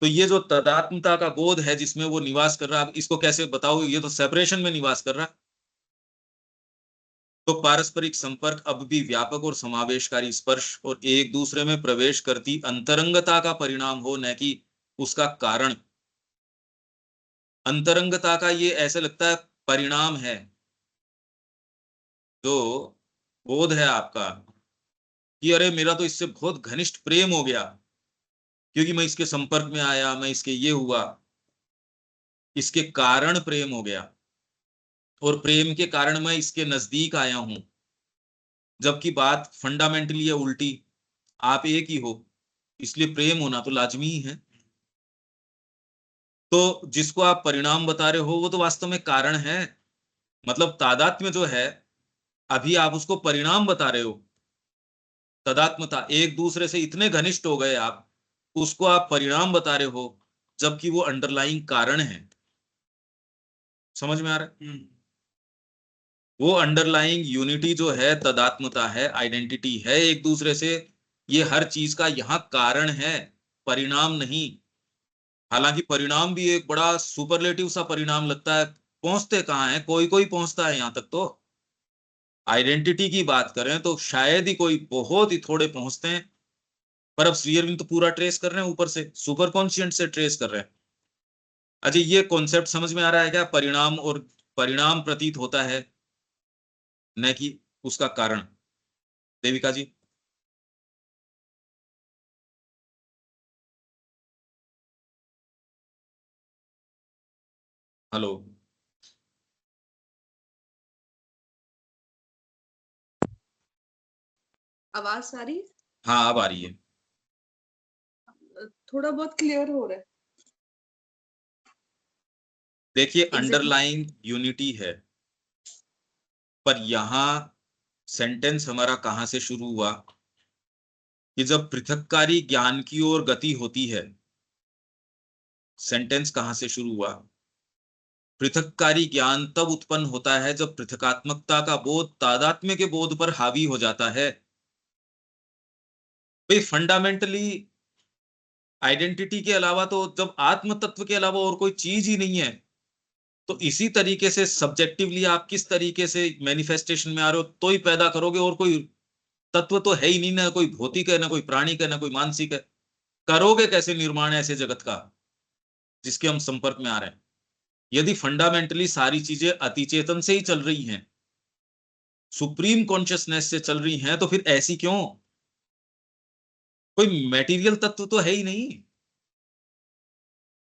तो ये जो तदात्मता का बोध है जिसमें वो निवास कर रहा है, इसको कैसे बताओ, ये तो सेपरेशन में निवास कर रहा है। तो पारस्परिक संपर्क अब भी व्यापक और समावेशकारी स्पर्श और एक दूसरे में प्रवेश करती अंतरंगता का परिणाम हो, न कि उसका कारण। अंतरंगता का ये ऐसे लगता है परिणाम है, जो बोध है आपका कि अरे मेरा तो इससे बहुत घनिष्ठ प्रेम हो गया, क्योंकि मैं इसके संपर्क में आया, मैं इसके ये हुआ, इसके कारण प्रेम हो गया, और प्रेम के कारण मैं इसके नजदीक आया हूं। जबकि बात फंडामेंटली है उल्टी, आप एक ही हो, इसलिए प्रेम होना तो लाजमी ही है। तो जिसको आप परिणाम बता रहे हो वो तो वास्तव में कारण है। मतलब तादात्म्य जो है, अभी आप उसको परिणाम बता रहे हो। तदात्मता, एक दूसरे से इतने घनिष्ठ हो गए आप, उसको आप परिणाम बता रहे हो, जबकि वो अंडरलाइंग कारण है। समझ में आ रहा है? वो अंडरलाइंग यूनिटी जो है, तदात्मता है, आइडेंटिटी है एक दूसरे से, ये हर चीज का यहाँ कारण है, परिणाम नहीं। हालांकि परिणाम भी एक बड़ा सुपरलेटिव सा परिणाम लगता है। पहुंचते कहाँ है, कोई कोई पहुंचता है यहाँ तक। तो आइडेंटिटी की बात करें तो शायद ही कोई, बहुत ही थोड़े पहुंचते हैं। पर अब श्री अरविंद तो पूरा ट्रेस कर रहे हैं, ऊपर से सुपर कॉन्शियंट से ट्रेस कर रहे हैं। अच्छा, ये कॉन्सेप्ट समझ में आ रहा है क्या? परिणाम, और परिणाम प्रतीत होता है, न कि उसका कारण। देविका जी। हेलो। आवाज आ रही है? हाँ अब आ रही है। थोड़ा बहुत क्लियर हो रहा है। देखिए Exactly. अंडरलाइंग यूनिटी है, पर यहां सेंटेंस हमारा कहां से शुरू हुआ कि जब पृथककारी ज्ञान की ओर गति होती है। सेंटेंस कहां से शुरू हुआ? पृथककारी ज्ञान तब उत्पन्न होता है जब पृथकात्मकता का बोध तादात्म्य के बोध पर हावी हो जाता है। भाई फंडामेंटली आइडेंटिटी के अलावा, तो जब आत्म तत्व के अलावा और कोई चीज ही नहीं है, तो इसी तरीके से सब्जेक्टिवली आप किस तरीके से मैनिफेस्टेशन में आ रहे हो, तो ही पैदा करोगे। और कोई तत्व तो है ही नहीं, ना कोई भौतिक है, ना कोई प्राणिक है, ना कोई मानसिक है। करोगे कैसे निर्माण ऐसे जगत का जिसके हम संपर्क में आ रहे हैं? यदि फंडामेंटली सारी चीजें अतिचेतन से ही चल रही हैं, सुप्रीम कॉन्शियसनेस से चल रही हैं, तो फिर ऐसी क्यों? कोई मेटीरियल तत्व तो है ही नहीं,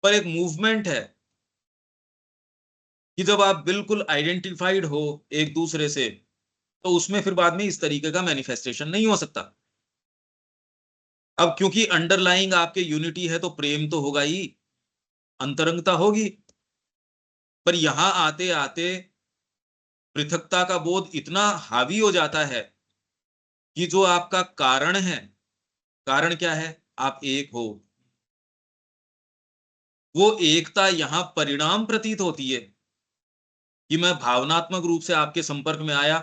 पर एक मूवमेंट है कि जब आप बिल्कुल आइडेंटिफाइड हो एक दूसरे से, तो उसमें फिर बाद में इस तरीके का मैनिफेस्टेशन नहीं हो सकता। अब क्योंकि अंडरलाइंग आपके यूनिटी है, तो प्रेम तो होगा ही, अंतरंगता होगी। पर यहां आते आते पृथकता का बोध इतना हावी हो जाता है कि जो आपका कारण है, कारण क्या है? आप एक हो। वो एकता यहां परिणाम प्रतीत होती है, कि मैं भावनात्मक रूप से आपके संपर्क में आया,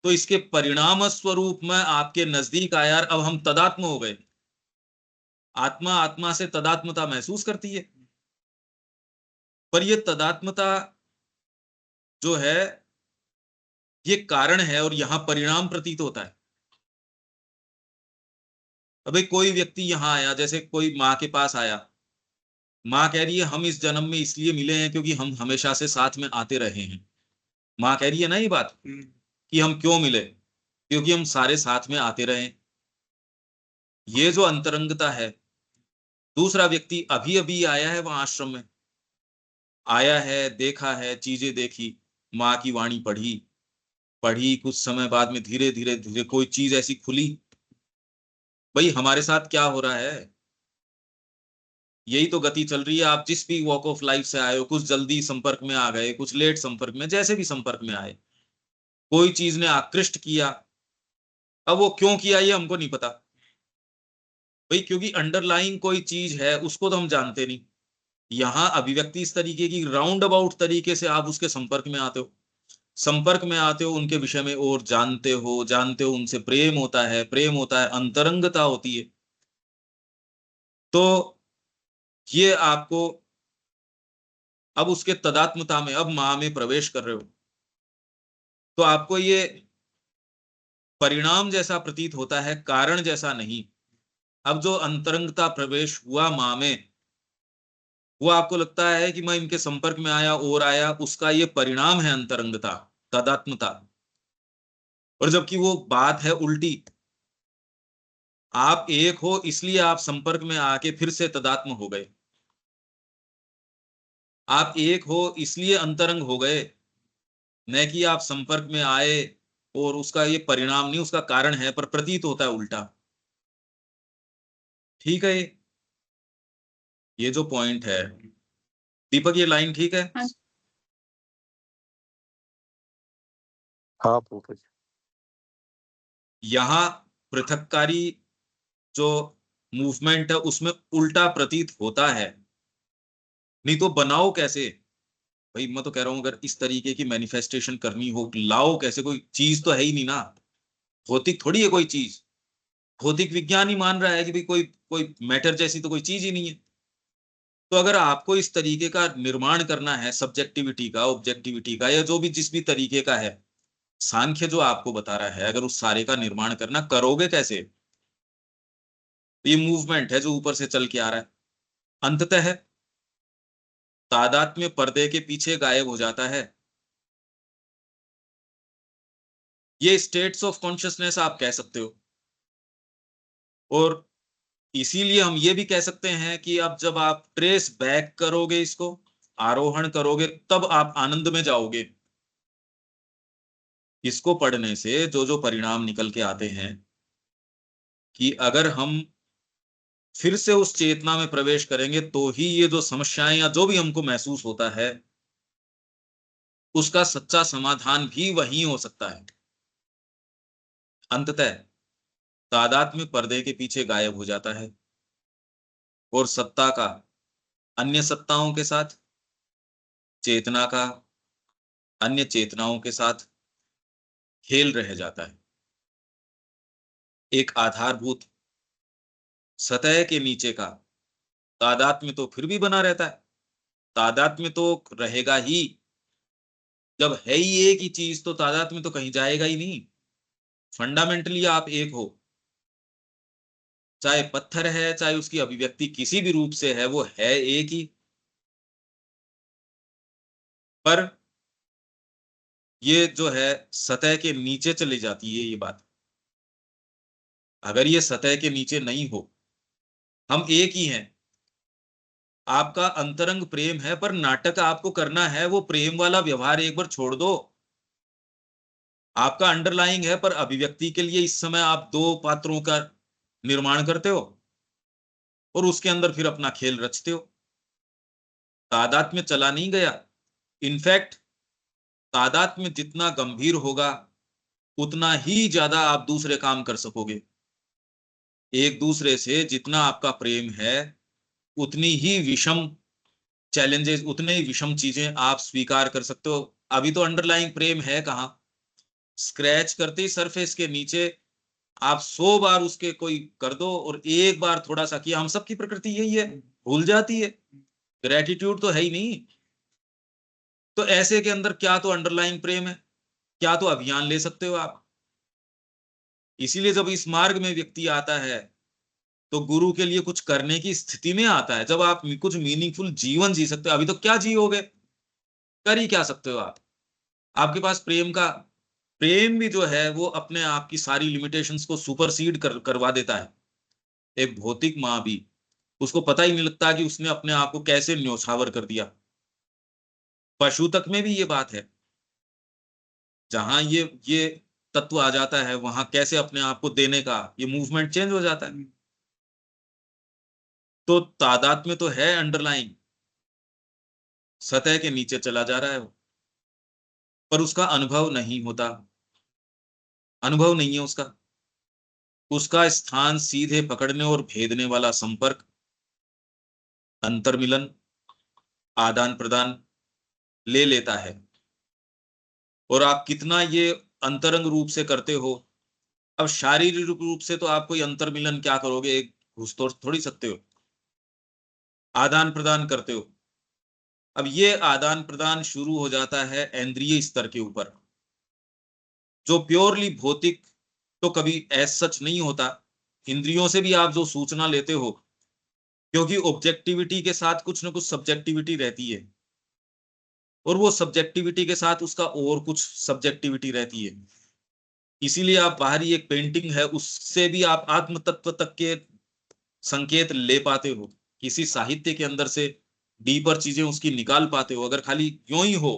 तो इसके परिणाम स्वरूप मैं आपके नजदीक आया, अब हम तदात्म हो गए। आत्मा आत्मा से तदात्मता महसूस करती है, पर ये तदात्मता जो है ये कारण है और यहां परिणाम प्रतीत होता है। अबे कोई व्यक्ति यहां आया, जैसे कोई माँ के पास आया, माँ कह रही है हम इस जन्म में इसलिए मिले हैं क्योंकि हम हमेशा से साथ में आते रहे हैं। माँ कह रही है ना ये बात कि हम क्यों मिले, क्योंकि हम सारे साथ में आते रहे। ये जो अंतरंगता है। दूसरा व्यक्ति अभी अभी आया है वहां आश्रम में, आया है, देखा है, चीजें देखी, माँ की वाणी पढ़ी, पढ़ी, कुछ समय बाद में धीरे धीरे धीरे कोई चीज ऐसी खुली। भाई हमारे साथ क्या हो रहा है, यही तो गति चल रही है। आप जिस भी वॉक ऑफ लाइफ से आए हो, कुछ जल्दी संपर्क में आ गए, कुछ लेट संपर्क में, जैसे भी संपर्क में आए, कोई चीज ने आकृष्ट किया। अब वो क्यों किया ये हमको नहीं पता भाई, क्योंकि अंडरलाइंग कोई चीज है उसको तो हम जानते नहीं। यहां अभिव्यक्ति इस तरीके की राउंड अबाउट तरीके से आप उसके संपर्क में आते हो, संपर्क में आते हो, उनके विषय में और जानते हो, उनसे प्रेम होता है, प्रेम होता है, अंतरंगता होती है। तो ये आपको अब उसके तदात्मता में, अब माँ में प्रवेश कर रहे हो, तो आपको ये परिणाम जैसा प्रतीत होता है, कारण जैसा नहीं। अब जो अंतरंगता प्रवेश हुआ माँ में, वो आपको लगता है कि मैं इनके संपर्क में आया और आया, उसका ये परिणाम है अंतरंगता, तदात्मता। और जबकि वो बात है उल्टी, आप एक हो इसलिए आप संपर्क में आके फिर से तदात्म हो गए, आप एक हो इसलिए अंतरंग हो गए, न कि आप संपर्क में आए और उसका ये परिणाम नहीं, उसका कारण है, पर प्रतीत होता है उल्टा। ठीक है, ये जो पॉइंट है दीपक, ये लाइन ठीक है? हाँ। हाँ प्रभु जी। यहां पृथककारी जो मूवमेंट है उसमें उल्टा प्रतीत होता है, नहीं तो बनाओ कैसे भाई। मैं तो कह रहा हूं अगर इस तरीके की मैनिफेस्टेशन करनी हो, लाओ कैसे, कोई चीज तो है ही नहीं ना, भौतिक थोड़ी है कोई चीज। भौतिक विज्ञान ही मान रहा है कि भाई कोई कोई मैटर जैसी तो कोई चीज ही नहीं है। तो अगर आपको इस तरीके का निर्माण करना है, सब्जेक्टिविटी का, ऑब्जेक्टिविटी का, या जो भी जिस भी तरीके का है, सांख्य जो आपको बता रहा है, अगर उस सारे का निर्माण करना, करोगे कैसे? ये मूवमेंट है जो ऊपर से चल के आ रहा है, अंततः तादात्म्य पर्दे के पीछे गायब हो जाता है। ये स्टेट्स ऑफ कॉन्शियसनेस आप कह सकते हो। और इसीलिए हम ये भी कह सकते हैं कि अब जब आप ट्रेस बैक करोगे, इसको आरोहण करोगे, तब आप आनंद में जाओगे। इसको पढ़ने से जो जो परिणाम निकल के आते हैं कि अगर हम फिर से उस चेतना में प्रवेश करेंगे तो ही ये जो समस्याएं या जो भी हमको महसूस होता है उसका सच्चा समाधान भी वही हो सकता है। अंततः तादात्म्य पर्दे के पीछे गायब हो जाता है और सत्ता का अन्य सत्ताओं के साथ, चेतना का अन्य चेतनाओं के साथ खेल रह जाता है। एक आधारभूत सतह के नीचे का तादात्म्य तो फिर भी बना रहता है, तादात्म्य तो रहेगा ही। जब है ही एक ही चीज तो तादात्म्य तो कहीं जाएगा ही नहीं। फंडामेंटली आप एक हो, चाहे पत्थर है, चाहे उसकी अभिव्यक्ति किसी भी रूप से है, वो है एक ही। पर ये जो है सतह के नीचे चली जाती है ये बात। अगर ये सतह के नीचे नहीं हो, हम एक ही हैं, आपका अंतरंग प्रेम है, पर नाटक आपको करना है वो प्रेम वाला व्यवहार एक बार छोड़ दो। आपका अंडरलाइंग है, पर अभिव्यक्ति के लिए इस समय आप दो पात्रों का निर्माण करते हो और उसके अंदर फिर अपना खेल रचते हो। तादात्म्य चला नहीं गया। इनफैक्ट तादात्म्य जितना गंभीर होगा उतना ही ज्यादा आप दूसरे काम कर सकोगे। एक दूसरे से जितना आपका प्रेम है उतनी ही विषम चैलेंजेस, उतने ही विषम चीजें आप स्वीकार कर सकते हो। अभी तो अंडरलाइंग प्रेम है कहाँ, स्क्रैच करते ही सरफेस के नीचे आप 100 बार उसके कोई कर दो और एक बार थोड़ा सा किया, हम सबकी प्रकृति यही है, भूल जाती है, ग्रेटिट्यूड तो है ही नहीं। तो ऐसे के अंदर क्या तो अंडरलाइंग प्रेम है, क्या तो अभियान ले सकते हो आप। इसीलिए जब इस मार्ग में व्यक्ति आता है तो गुरु के लिए कुछ करने की स्थिति में आता है, जब आप कुछ मीनिंगफुल जीवन जी सकते हो। अभी तो क्या जियोगे, कर ही क्या सकते हो आप। आपके पास प्रेम भी जो है वो अपने आप की सारी लिमिटेशंस को सुपरसीड करवा देता है। एक भौतिक माँ भी, उसको पता ही नहीं लगता कि उसने अपने आप को कैसे न्योछावर कर दिया। पशु तक में भी ये बात है, जहां ये तत्व आ जाता है वहां कैसे अपने आप को देने का ये मूवमेंट चेंज हो जाता है। तो तादाद में तो है अंडरलाइन, सतह के नीचे चला जा रहा है वो, पर उसका अनुभव नहीं होता, अनुभव नहीं है उसका। उसका स्थान सीधे पकड़ने और भेदने वाला संपर्क, अंतर्मिलन, आदान प्रदान ले लेता है। और आप कितना ये अंतरंग रूप से करते हो, अब शारीरिक रूप से तो आप कोई अंतर्मिलन क्या करोगे, एक घुस तो थोड़ी सकते हो, आदान प्रदान करते हो। अब ये आदान प्रदान शुरू हो जाता है इंद्रिय स्तर के ऊपर, जो प्योरली भौतिक तो कभी ऐसा सच नहीं होता। इंद्रियों से भी आप जो सूचना लेते हो, क्योंकि ऑब्जेक्टिविटी के साथ कुछ ना कुछ सब्जेक्टिविटी रहती है, और वो सब्जेक्टिविटी के साथ उसका और कुछ सब्जेक्टिविटी रहती है। इसीलिए आप बाहरी एक पेंटिंग है उससे भी आप आत्म तत्व तक के संकेत ले पाते हो, किसी साहित्य के अंदर से डीपर चीजें उसकी निकाल पाते हो। अगर खाली यूं ही हो,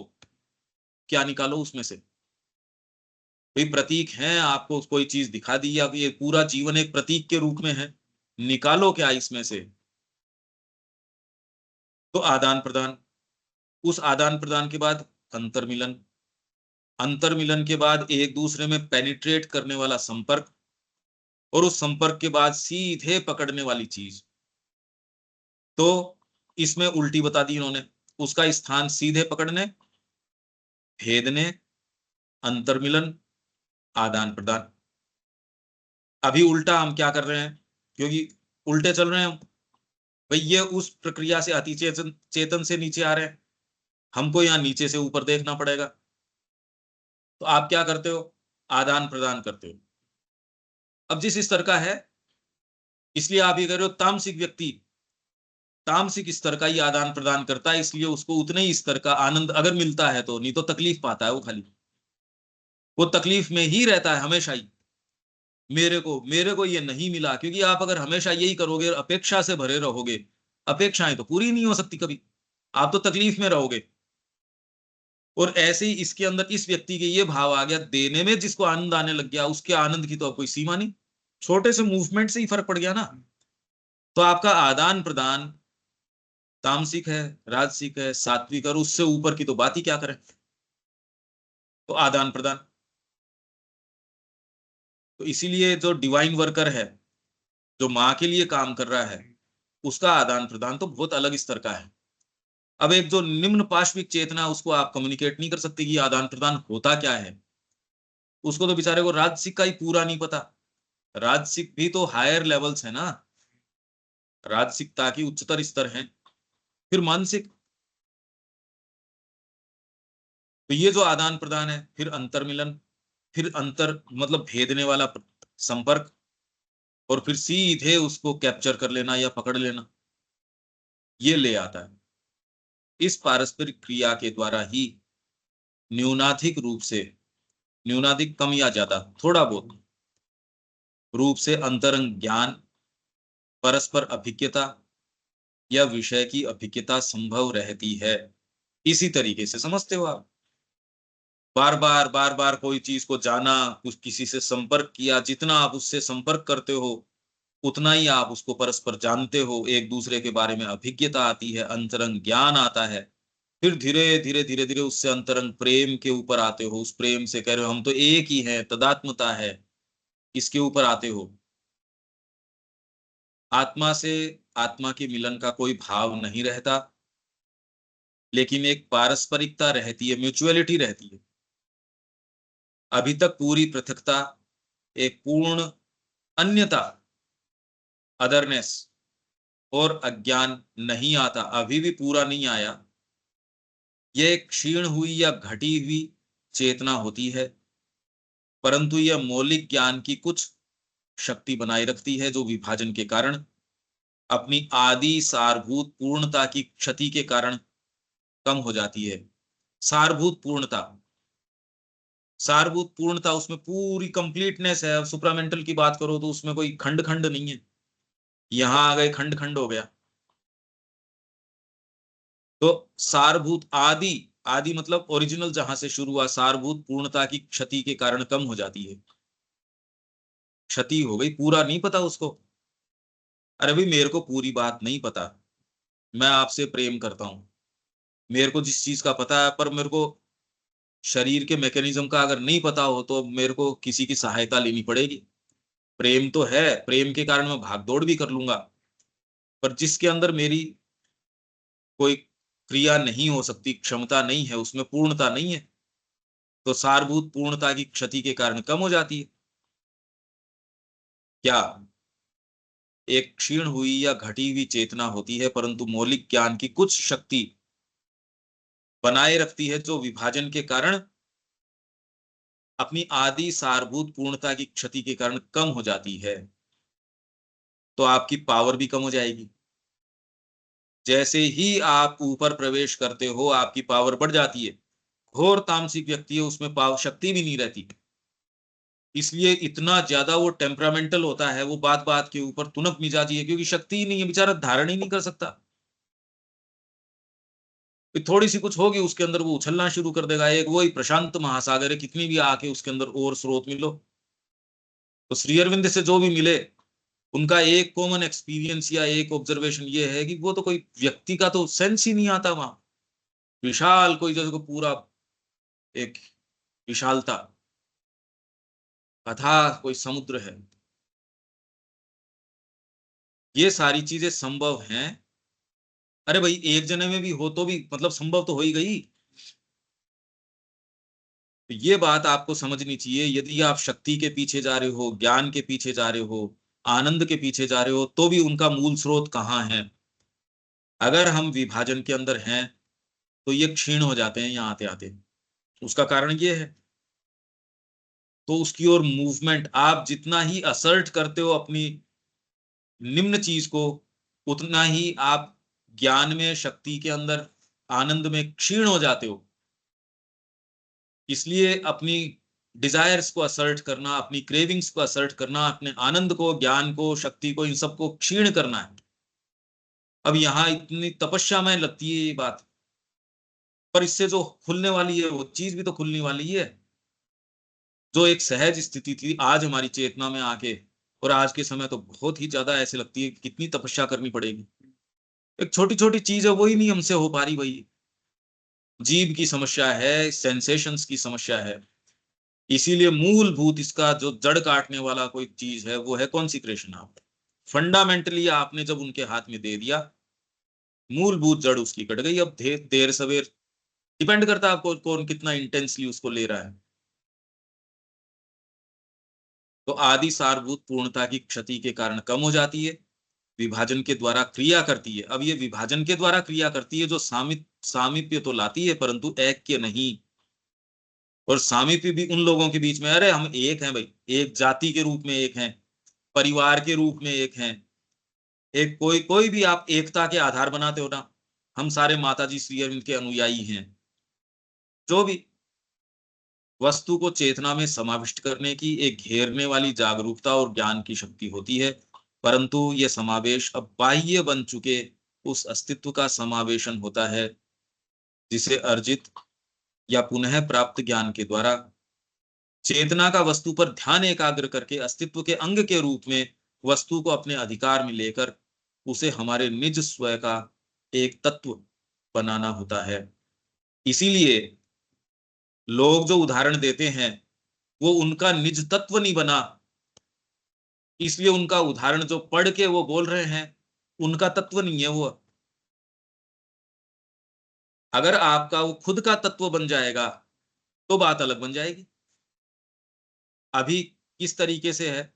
क्या निकालो उसमें से, कोई प्रतीक है, आपको कोई चीज दिखा दी या ये पूरा जीवन एक प्रतीक के रूप में है, निकालो क्या इसमें से। तो आदान प्रदान, उस आदान प्रदान के बाद अंतर्मिलन, अंतर्मिलन के बाद एक दूसरे में पेनिट्रेट करने वाला संपर्क, और उस संपर्क के बाद सीधे पकड़ने वाली चीज। तो इसमें उल्टी बता दी इन्होंने, उसका स्थान सीधे पकड़ने, भेदने, अंतर्मिलन, आदान प्रदान। अभी उल्टा हम क्या कर रहे हैं, क्योंकि उल्टे चल रहे हैं हम, भाई ये उस प्रक्रिया से अति चेतन चेतन से नीचे आ रहे हैं, हमको यहाँ नीचे से ऊपर देखना पड़ेगा। तो आप क्या करते हो, आदान प्रदान करते हो। अब जिस स्तर का है, इसलिए आप ये कह रहे हो तामसिक व्यक्ति तामसिक स्तर का ही आदान प्रदान करता है, इसलिए उसको उतने ही स्तर का आनंद अगर मिलता है तो, नहीं तो तकलीफ पाता है वो, खाली वो तकलीफ में ही रहता है हमेशा ही। मेरे को ये नहीं मिला, क्योंकि आप अगर हमेशा यही करोगे, अपेक्षा से भरे रहोगे, अपेक्षाएं तो पूरी नहीं हो सकती कभी, आप तो तकलीफ में रहोगे। और ऐसे ही इसके अंदर इस व्यक्ति के ये भाव आ गया, देने में जिसको आनंद आने लग गया, उसके आनंद की तो अब कोई सीमा नहीं, छोटे से मूवमेंट से ही फर्क पड़ गया ना। तो आपका आदान प्रदान तामसिक है, राजसिक है, सात्विक, और उससे ऊपर की तो बात ही क्या करें। तो आदान प्रदान, तो इसीलिए जो डिवाइन वर्कर है, जो माँ के लिए काम कर रहा है, उसका आदान प्रदान तो बहुत अलग स्तर का है। अब एक जो निम्न पाश्विक चेतना, उसको आप कम्युनिकेट नहीं कर सकते कि आदान प्रदान होता क्या है, उसको तो बेचारे को राजसिक का ही पूरा नहीं पता। राजसिक भी तो हायर लेवल्स है ना, राजसिकता की उच्चतर स्तर है, फिर मानसिक। तो ये जो आदान प्रदान है, फिर अंतर्मिलन, फिर अंतर मतलब भेदने वाला संपर्क, और फिर सीधे उसको कैप्चर कर लेना या पकड़ लेना, ये ले आता है। इस पारस्परिक क्रिया के द्वारा ही न्यूनाधिक रूप से, न्यूनाधिक कम या ज्यादा थोड़ा बहुत रूप से अंतरंग ज्ञान, परस्पर अभिज्ञता या विषय की अभिज्ञता संभव रहती है। इसी तरीके से समझते हो आप, बार बार कोई चीज को जाना, कुछ किसी से संपर्क किया, जितना आप उससे संपर्क करते हो उतना ही आप उसको परस्पर जानते हो, एक दूसरे के बारे में अभिज्ञता आती है, अंतरंग ज्ञान आता है। फिर धीरे धीरे उससे अंतरंग प्रेम के ऊपर आते हो, उस प्रेम से कह रहे हो हम तो एक ही हैं, तदात्मता है, इसके ऊपर आते हो। आत्मा से आत्मा के मिलन का कोई भाव नहीं रहता, लेकिन एक पारस्परिकता रहती है, म्यूचुअलिटी रहती है। अभी तक पूरी पृथकता, एक पूर्ण अन्यता, अदरनेस और अज्ञान नहीं आता, अभी भी पूरा नहीं आया। यह क्षीण हुई या घटी हुई चेतना होती है, परंतु यह मौलिक ज्ञान की कुछ शक्ति बनाए रखती है, जो विभाजन के कारण अपनी आदि सारभूत पूर्णता की क्षति के कारण कम हो जाती है। सारभूत पूर्णता, सारभूत पूर्णता, उसमें पूरी कंप्लीटनेस है। सुप्रामेंटल की बात करो तो उसमें कोई खंड खंड नहीं है, यहां आ गए खंड खंड हो गया। तो सारभूत आदि, आदि मतलब ओरिजिनल, जहां से शुरू हुआ, सारभूत पूर्णता की क्षति के कारण कम हो जाती है। क्षति हो गई, पूरा नहीं पता उसको। अरे भाई, मेरे को पूरी बात नहीं पता, मैं आपसे प्रेम करता हूं, मेरे को जिस चीज का पता है, पर मेरे को शरीर के मैकेनिज्म का अगर नहीं पता हो तो मेरे को किसी की सहायता लेनी पड़ेगी। प्रेम तो है, प्रेम के कारण मैं भाग दौड़ भी कर लूंगा, पर जिसके अंदर मेरी कोई क्रिया नहीं हो सकती, क्षमता नहीं है, उसमें पूर्णता नहीं है, तो सारभूत पूर्णता की क्षति के कारण कम हो जाती है। क्या एक क्षीण हुई या घटी हुई चेतना होती है, परंतु मौलिक ज्ञान की कुछ शक्ति बनाए रखती है, जो विभाजन के कारण अपनी आदि सारभूत पूर्णता की क्षति के कारण कम हो जाती है। तो आपकी पावर भी कम हो जाएगी। जैसे ही आप ऊपर प्रवेश करते हो, आपकी पावर बढ़ जाती है। घोर तामसिक व्यक्ति है, उसमें पावर शक्ति भी नहीं रहती, इसलिए इतना ज्यादा वो टेम्परामेंटल होता है, वो बात बात के ऊपर तुनक मिजाजी है, क्योंकि शक्ति ही नहीं है, बेचारा धारण ही नहीं कर सकता। फिर थोड़ी सी कुछ होगी उसके अंदर, वो उछलना शुरू कर देगा। एक वही प्रशांत महासागर है, कितनी भी आके उसके अंदर और स्रोत मिलो। तो श्री अरविंद से जो भी मिले, उनका एक कॉमन एक्सपीरियंस या एक ऑब्जर्वेशन ये है कि वो तो कोई व्यक्ति का तो सेंस ही नहीं आता वहां। विशाल कोई, जैसे को पूरा एक विशालता, अथाह कोई समुद्र है। ये सारी चीजें संभव हैं। अरे भाई, एक जने में भी हो तो भी मतलब संभव तो हो ही गई। तो ये बात आपको समझनी चाहिए। यदि आप शक्ति के पीछे जा रहे हो, ज्ञान के पीछे जा रहे हो, आनंद के पीछे जा रहे हो, तो भी उनका मूल स्रोत कहाँ है? अगर हम विभाजन के अंदर हैं तो ये क्षीण हो जाते हैं यहाँ आते आते। उसका कारण ये है। तो उसकी ओर मूवमेंट आप जितना ही असर्ट करते हो अपनी निम्न चीज को, उतना ही आप ज्ञान में, शक्ति के अंदर, आनंद में क्षीण हो जाते हो। इसलिए अपनी डिजायर्स को असर्ट करना, अपनी क्रेविंग्स को असर्ट करना, अपने आनंद को, ज्ञान को, शक्ति को, इन सबको क्षीण करना है। अब यहाँ इतनी तपस्या में लगती है ये बात, पर इससे जो खुलने वाली है वो चीज भी तो खुलने वाली है। जो एक सहज स्थिति थी, आज हमारी चेतना में आके, और आज के समय तो बहुत ही ज्यादा ऐसे लगती है कितनी तपस्या करनी पड़ेगी। एक छोटी छोटी चीज है, वही नहीं हमसे हो पा रही। वही जीभ की समस्या है, सेंसेशंस की समस्या है। इसीलिए मूलभूत इसका जो जड़ काटने वाला कोई चीज है, वो है कॉन्सिक्रेशन। आप फंडामेंटली आपने जब उनके हाथ में दे दिया, मूलभूत जड़ उसकी कट गई। अब देर सवेर डिपेंड करता है आपको कौन कितना इंटेंसली उसको ले रहा है। तो आदि सारभूत पूर्णता की क्षति के कारण कम हो जाती है, विभाजन के द्वारा क्रिया करती है। अब ये विभाजन के द्वारा क्रिया करती है, जो सामीप्य तो लाती है, परंतु ऐक्य नहीं। और सामीप्य भी उन लोगों के बीच में, अरे हम एक हैं भाई, एक जाति के रूप में एक हैं, परिवार के रूप में एक हैं, एक कोई कोई भी आप एकता के आधार बनाते हो ना। हम सारे माताजी श्री अरविंद के अनुयायी हैं। जो भी वस्तु को चेतना में समाविष्ट करने की एक घेरने वाली जागरूकता और ज्ञान की शक्ति होती है, परंतु यह समावेश अब बाह्य बन चुके उस अस्तित्व का समावेशन होता है, जिसे अर्जित या पुनः प्राप्त ज्ञान के द्वारा चेतना का वस्तु पर ध्यान एकाग्र करके अस्तित्व के अंग के रूप में वस्तु को अपने अधिकार में लेकर उसे हमारे निज स्वयं का एक तत्व बनाना होता है। इसीलिए लोग जो उदाहरण देते हैं, वो उनका निज तत्व नहीं बना, इसलिए उनका उदाहरण जो पढ़ के वो बोल रहे हैं, उनका तत्व नहीं है वो। अगर आपका वो खुद का तत्व बन जाएगा तो बात अलग बन जाएगी। अभी किस तरीके से है,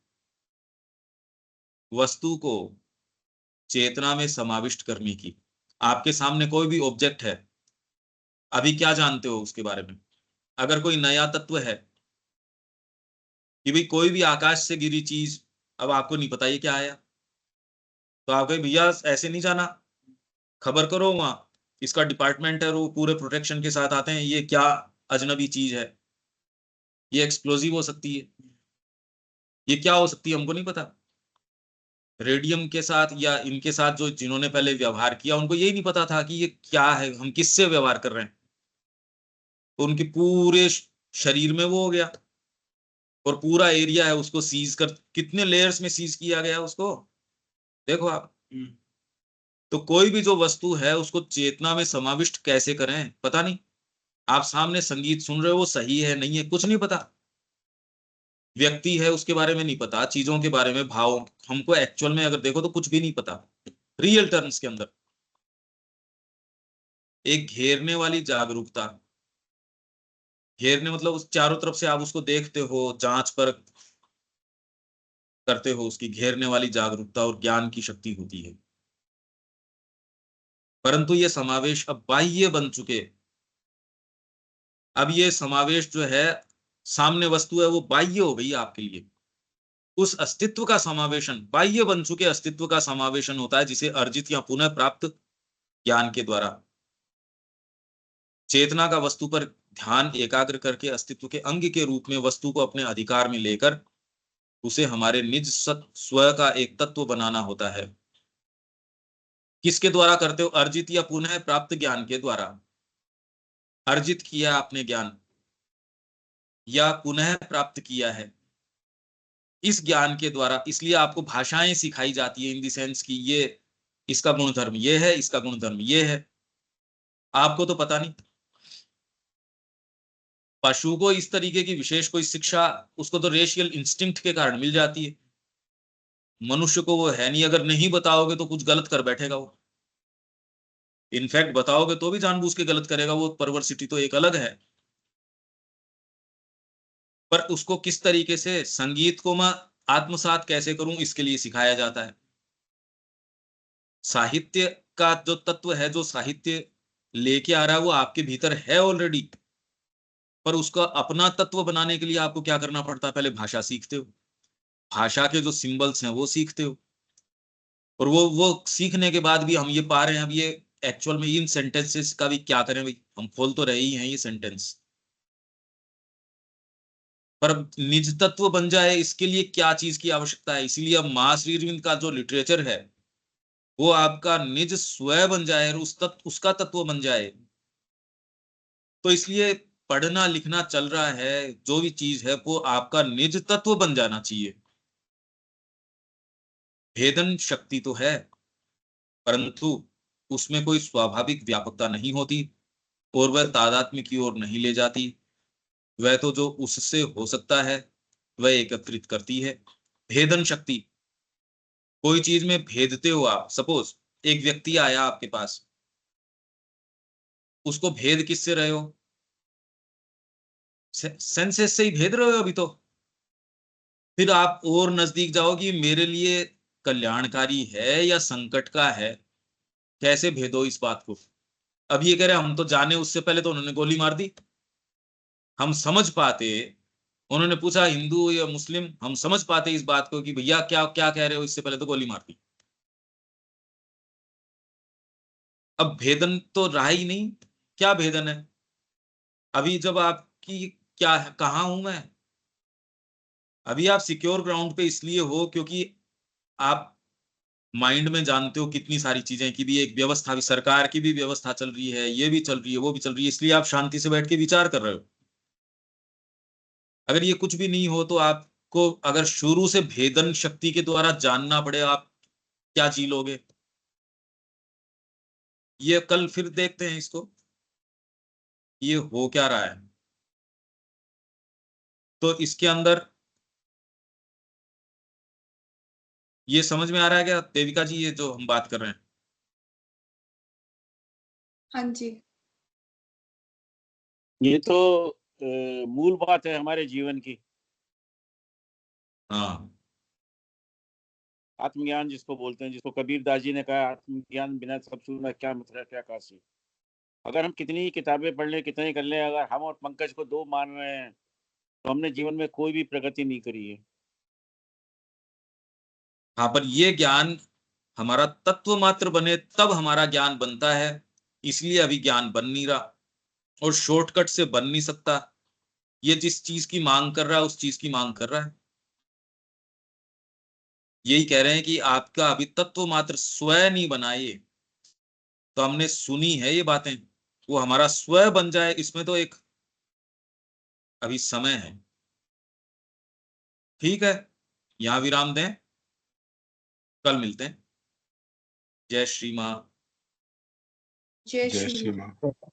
वस्तु को चेतना में समाविष्ट करने की, आपके सामने कोई भी ऑब्जेक्ट है, अभी क्या जानते हो उसके बारे में? अगर कोई नया तत्व है कि भाई कोई भी आकाश से गिरी चीज, अब आपको नहीं पता ये क्या आया, तो आप कहे भैया ऐसे नहीं जाना, खबर करो वहां, इसका डिपार्टमेंट है, वो पूरे प्रोटेक्शन के साथ आते हैं, ये क्या अजनबी चीज है, ये एक्सप्लोजिव हो सकती है, ये क्या हो सकती है, हमको नहीं पता। रेडियम के साथ या इनके साथ जो जिन्होंने पहले व्यवहार किया उनको यही नहीं पता था कि ये क्या है, हम किससे व्यवहार कर रहे हैं, तो उनके पूरे शरीर में वो हो गया, और पूरा एरिया है उसको सीज कर, कितने लेयर्स में सीज किया गया उसको, देखो आप। तो कोई भी जो वस्तु है उसको चेतना में समाविष्ट कैसे करें, पता नहीं। आप सामने संगीत सुन रहे हो, वो सही है नहीं है कुछ नहीं पता, व्यक्ति है उसके बारे में नहीं पता, चीजों के बारे में, भाव, हमको एक्चुअल में अगर देखो तो कुछ भी नहीं पता। रियल टर्म्स के अंदर एक घेरने वाली जागरूकता, घेरने मतलब उस चारों तरफ से आप उसको देखते हो, जांच पर करते हो, उसकी घेरने वाली जागरूकता और ज्ञान की शक्ति होती है। परंतु ये समावेश अब बाह्य बन चुके, अब ये समावेश जो है, सामने वस्तु है वो बाह्य हो गई आपके लिए, उस अस्तित्व का समावेशन, बाह्य बन चुके अस्तित्व का समावेशन होता है, जिसे अर्जित या पुनः प्राप्त ज्ञान के द्वारा चेतना का वस्तु पर ध्यान एकाग्र करके अस्तित्व के अंग के रूप में वस्तु को अपने अधिकार में लेकर उसे हमारे निज स्व का एक तत्व बनाना होता है। किसके द्वारा करते हो? अर्जित या पुनः प्राप्त ज्ञान के द्वारा। अर्जित किया आपने ज्ञान या पुनः प्राप्त किया है इस ज्ञान के द्वारा, इसलिए आपको भाषाएं सिखाई जाती है इन द सेंस कि ये इसका गुणधर्म ये है, इसका गुणधर्म ये है, आपको तो पता नहीं। पशु को इस तरीके की विशेष कोई शिक्षा उसको तो रेशियल इंस्टिंक्ट के कारण मिल जाती है, मनुष्य को वो है नहीं, अगर नहीं बताओगे तो कुछ गलत कर बैठेगा वो, इनफैक्ट बताओगे तो भी जानबूझ के गलत करेगा, वो परवर्सिटी तो एक अलग है। पर उसको किस तरीके से संगीत को मैं आत्मसात कैसे करूं, इसके लिए सिखाया जाता है। साहित्य का जो तत्व है, जो साहित्य लेके आ रहा है वो आपके भीतर है ऑलरेडी, पर उसका अपना तत्व बनाने के लिए आपको क्या करना पड़ता है? पहले भाषा सीखते हो, भाषा के जो सिंबल्स हैं वो सीखते हो, और वो सीखने के बाद भी हम ये पा रहे हैं, अब ये एक्चुअल में इन सेंटेंसेस का भी क्या करें भाई, हम खोल तो रहे ही हैं ये सेंटेंस, पर निज तत्व बन जाए इसके लिए क्या चीज की आवश्यकता है? इसीलिए अब महाश्री अरविंद का जो लिटरेचर है वो आपका निज स्वयं बन जाए, और उसका तत्व बन जाए। तो इसलिए पढ़ना लिखना चल रहा है, जो भी चीज है वो आपका निज तत्व बन जाना चाहिए। भेदन शक्ति तो है, परंतु उसमें कोई स्वाभाविक व्यापकता नहीं होती, और वह तादात्म्य की ओर नहीं ले जाती। वह तो जो उससे हो सकता है वह एकत्रित करती है। भेदन शक्ति, कोई चीज में भेदते हो आप, सपोज एक व्यक्ति आया आपके पास, उसको भेद किससे रहे हो? सेंसेस से ही भेद रहे हो अभी तो, फिर आप और नजदीक जाओगी, मेरे लिए कल्याणकारी है या संकट का है, कैसे भेदो इस बात को? अब ये कह रहे हम तो जाने, उससे पहले तो उन्होंने गोली मार दी, हम समझ पाते, उन्होंने पूछा हिंदू या मुस्लिम, हम समझ पाते इस बात को कि भैया क्या क्या कह रहे हो, इससे पहले तो गोली मार दी। अब भेदन तो रहा ही नहीं, क्या भेदन है? अभी जब आपकी क्या है, कहाँ हूं मैं, अभी आप सिक्योर ग्राउंड पे इसलिए हो क्योंकि आप माइंड में जानते हो कितनी सारी चीजें की भी एक व्यवस्था, भी सरकार की भी व्यवस्था चल रही है, ये भी चल रही है, वो भी चल रही है, इसलिए आप शांति से बैठ के विचार कर रहे हो। अगर ये कुछ भी नहीं हो तो आपको अगर शुरू से भेदन शक्ति के द्वारा जानना पड़े, आप क्या जी लोगे? ये कल फिर देखते हैं इसको, ये हो क्या रहा है। तो इसके अंदर ये समझ में आ रहा है क्या देविका जी, ये जो हम बात कर रहे हैं? हाँ जी। ये तो मूल बात है हमारे जीवन की। हाँ, आत्मज्ञान जिसको बोलते हैं, जिसको कबीर दास जी ने कहा, आत्मज्ञान बिना सब सूना क्या मतलब क्या काशी। अगर हम कितनी किताबें पढ़ लें, कितने कर लें, अगर हम और पंकज को दो मान रहे हैं तो हमने जीवन में कोई भी प्रगति नहीं करी है। हाँ, पर ये ज्ञान हमारा तत्व मात्र बने तब हमारा ज्ञान बनता है, इसलिए अभी ज्ञान बन नहीं रहा और शॉर्टकट से बन नहीं सकता। ये जिस चीज की मांग कर रहा है उस चीज की मांग कर रहा है। यही कह रहे हैं कि आपका अभी तत्व मात्र स्वयं नहीं बनाए। तो हमने सुनी है ये बातें, वो हमारा स्वयं बन जाए, इसमें तो एक अभी समय है। ठीक है, यहां विराम दें, कल मिलते हैं। जय श्री मां। जय जय श्री श्री राम। राम।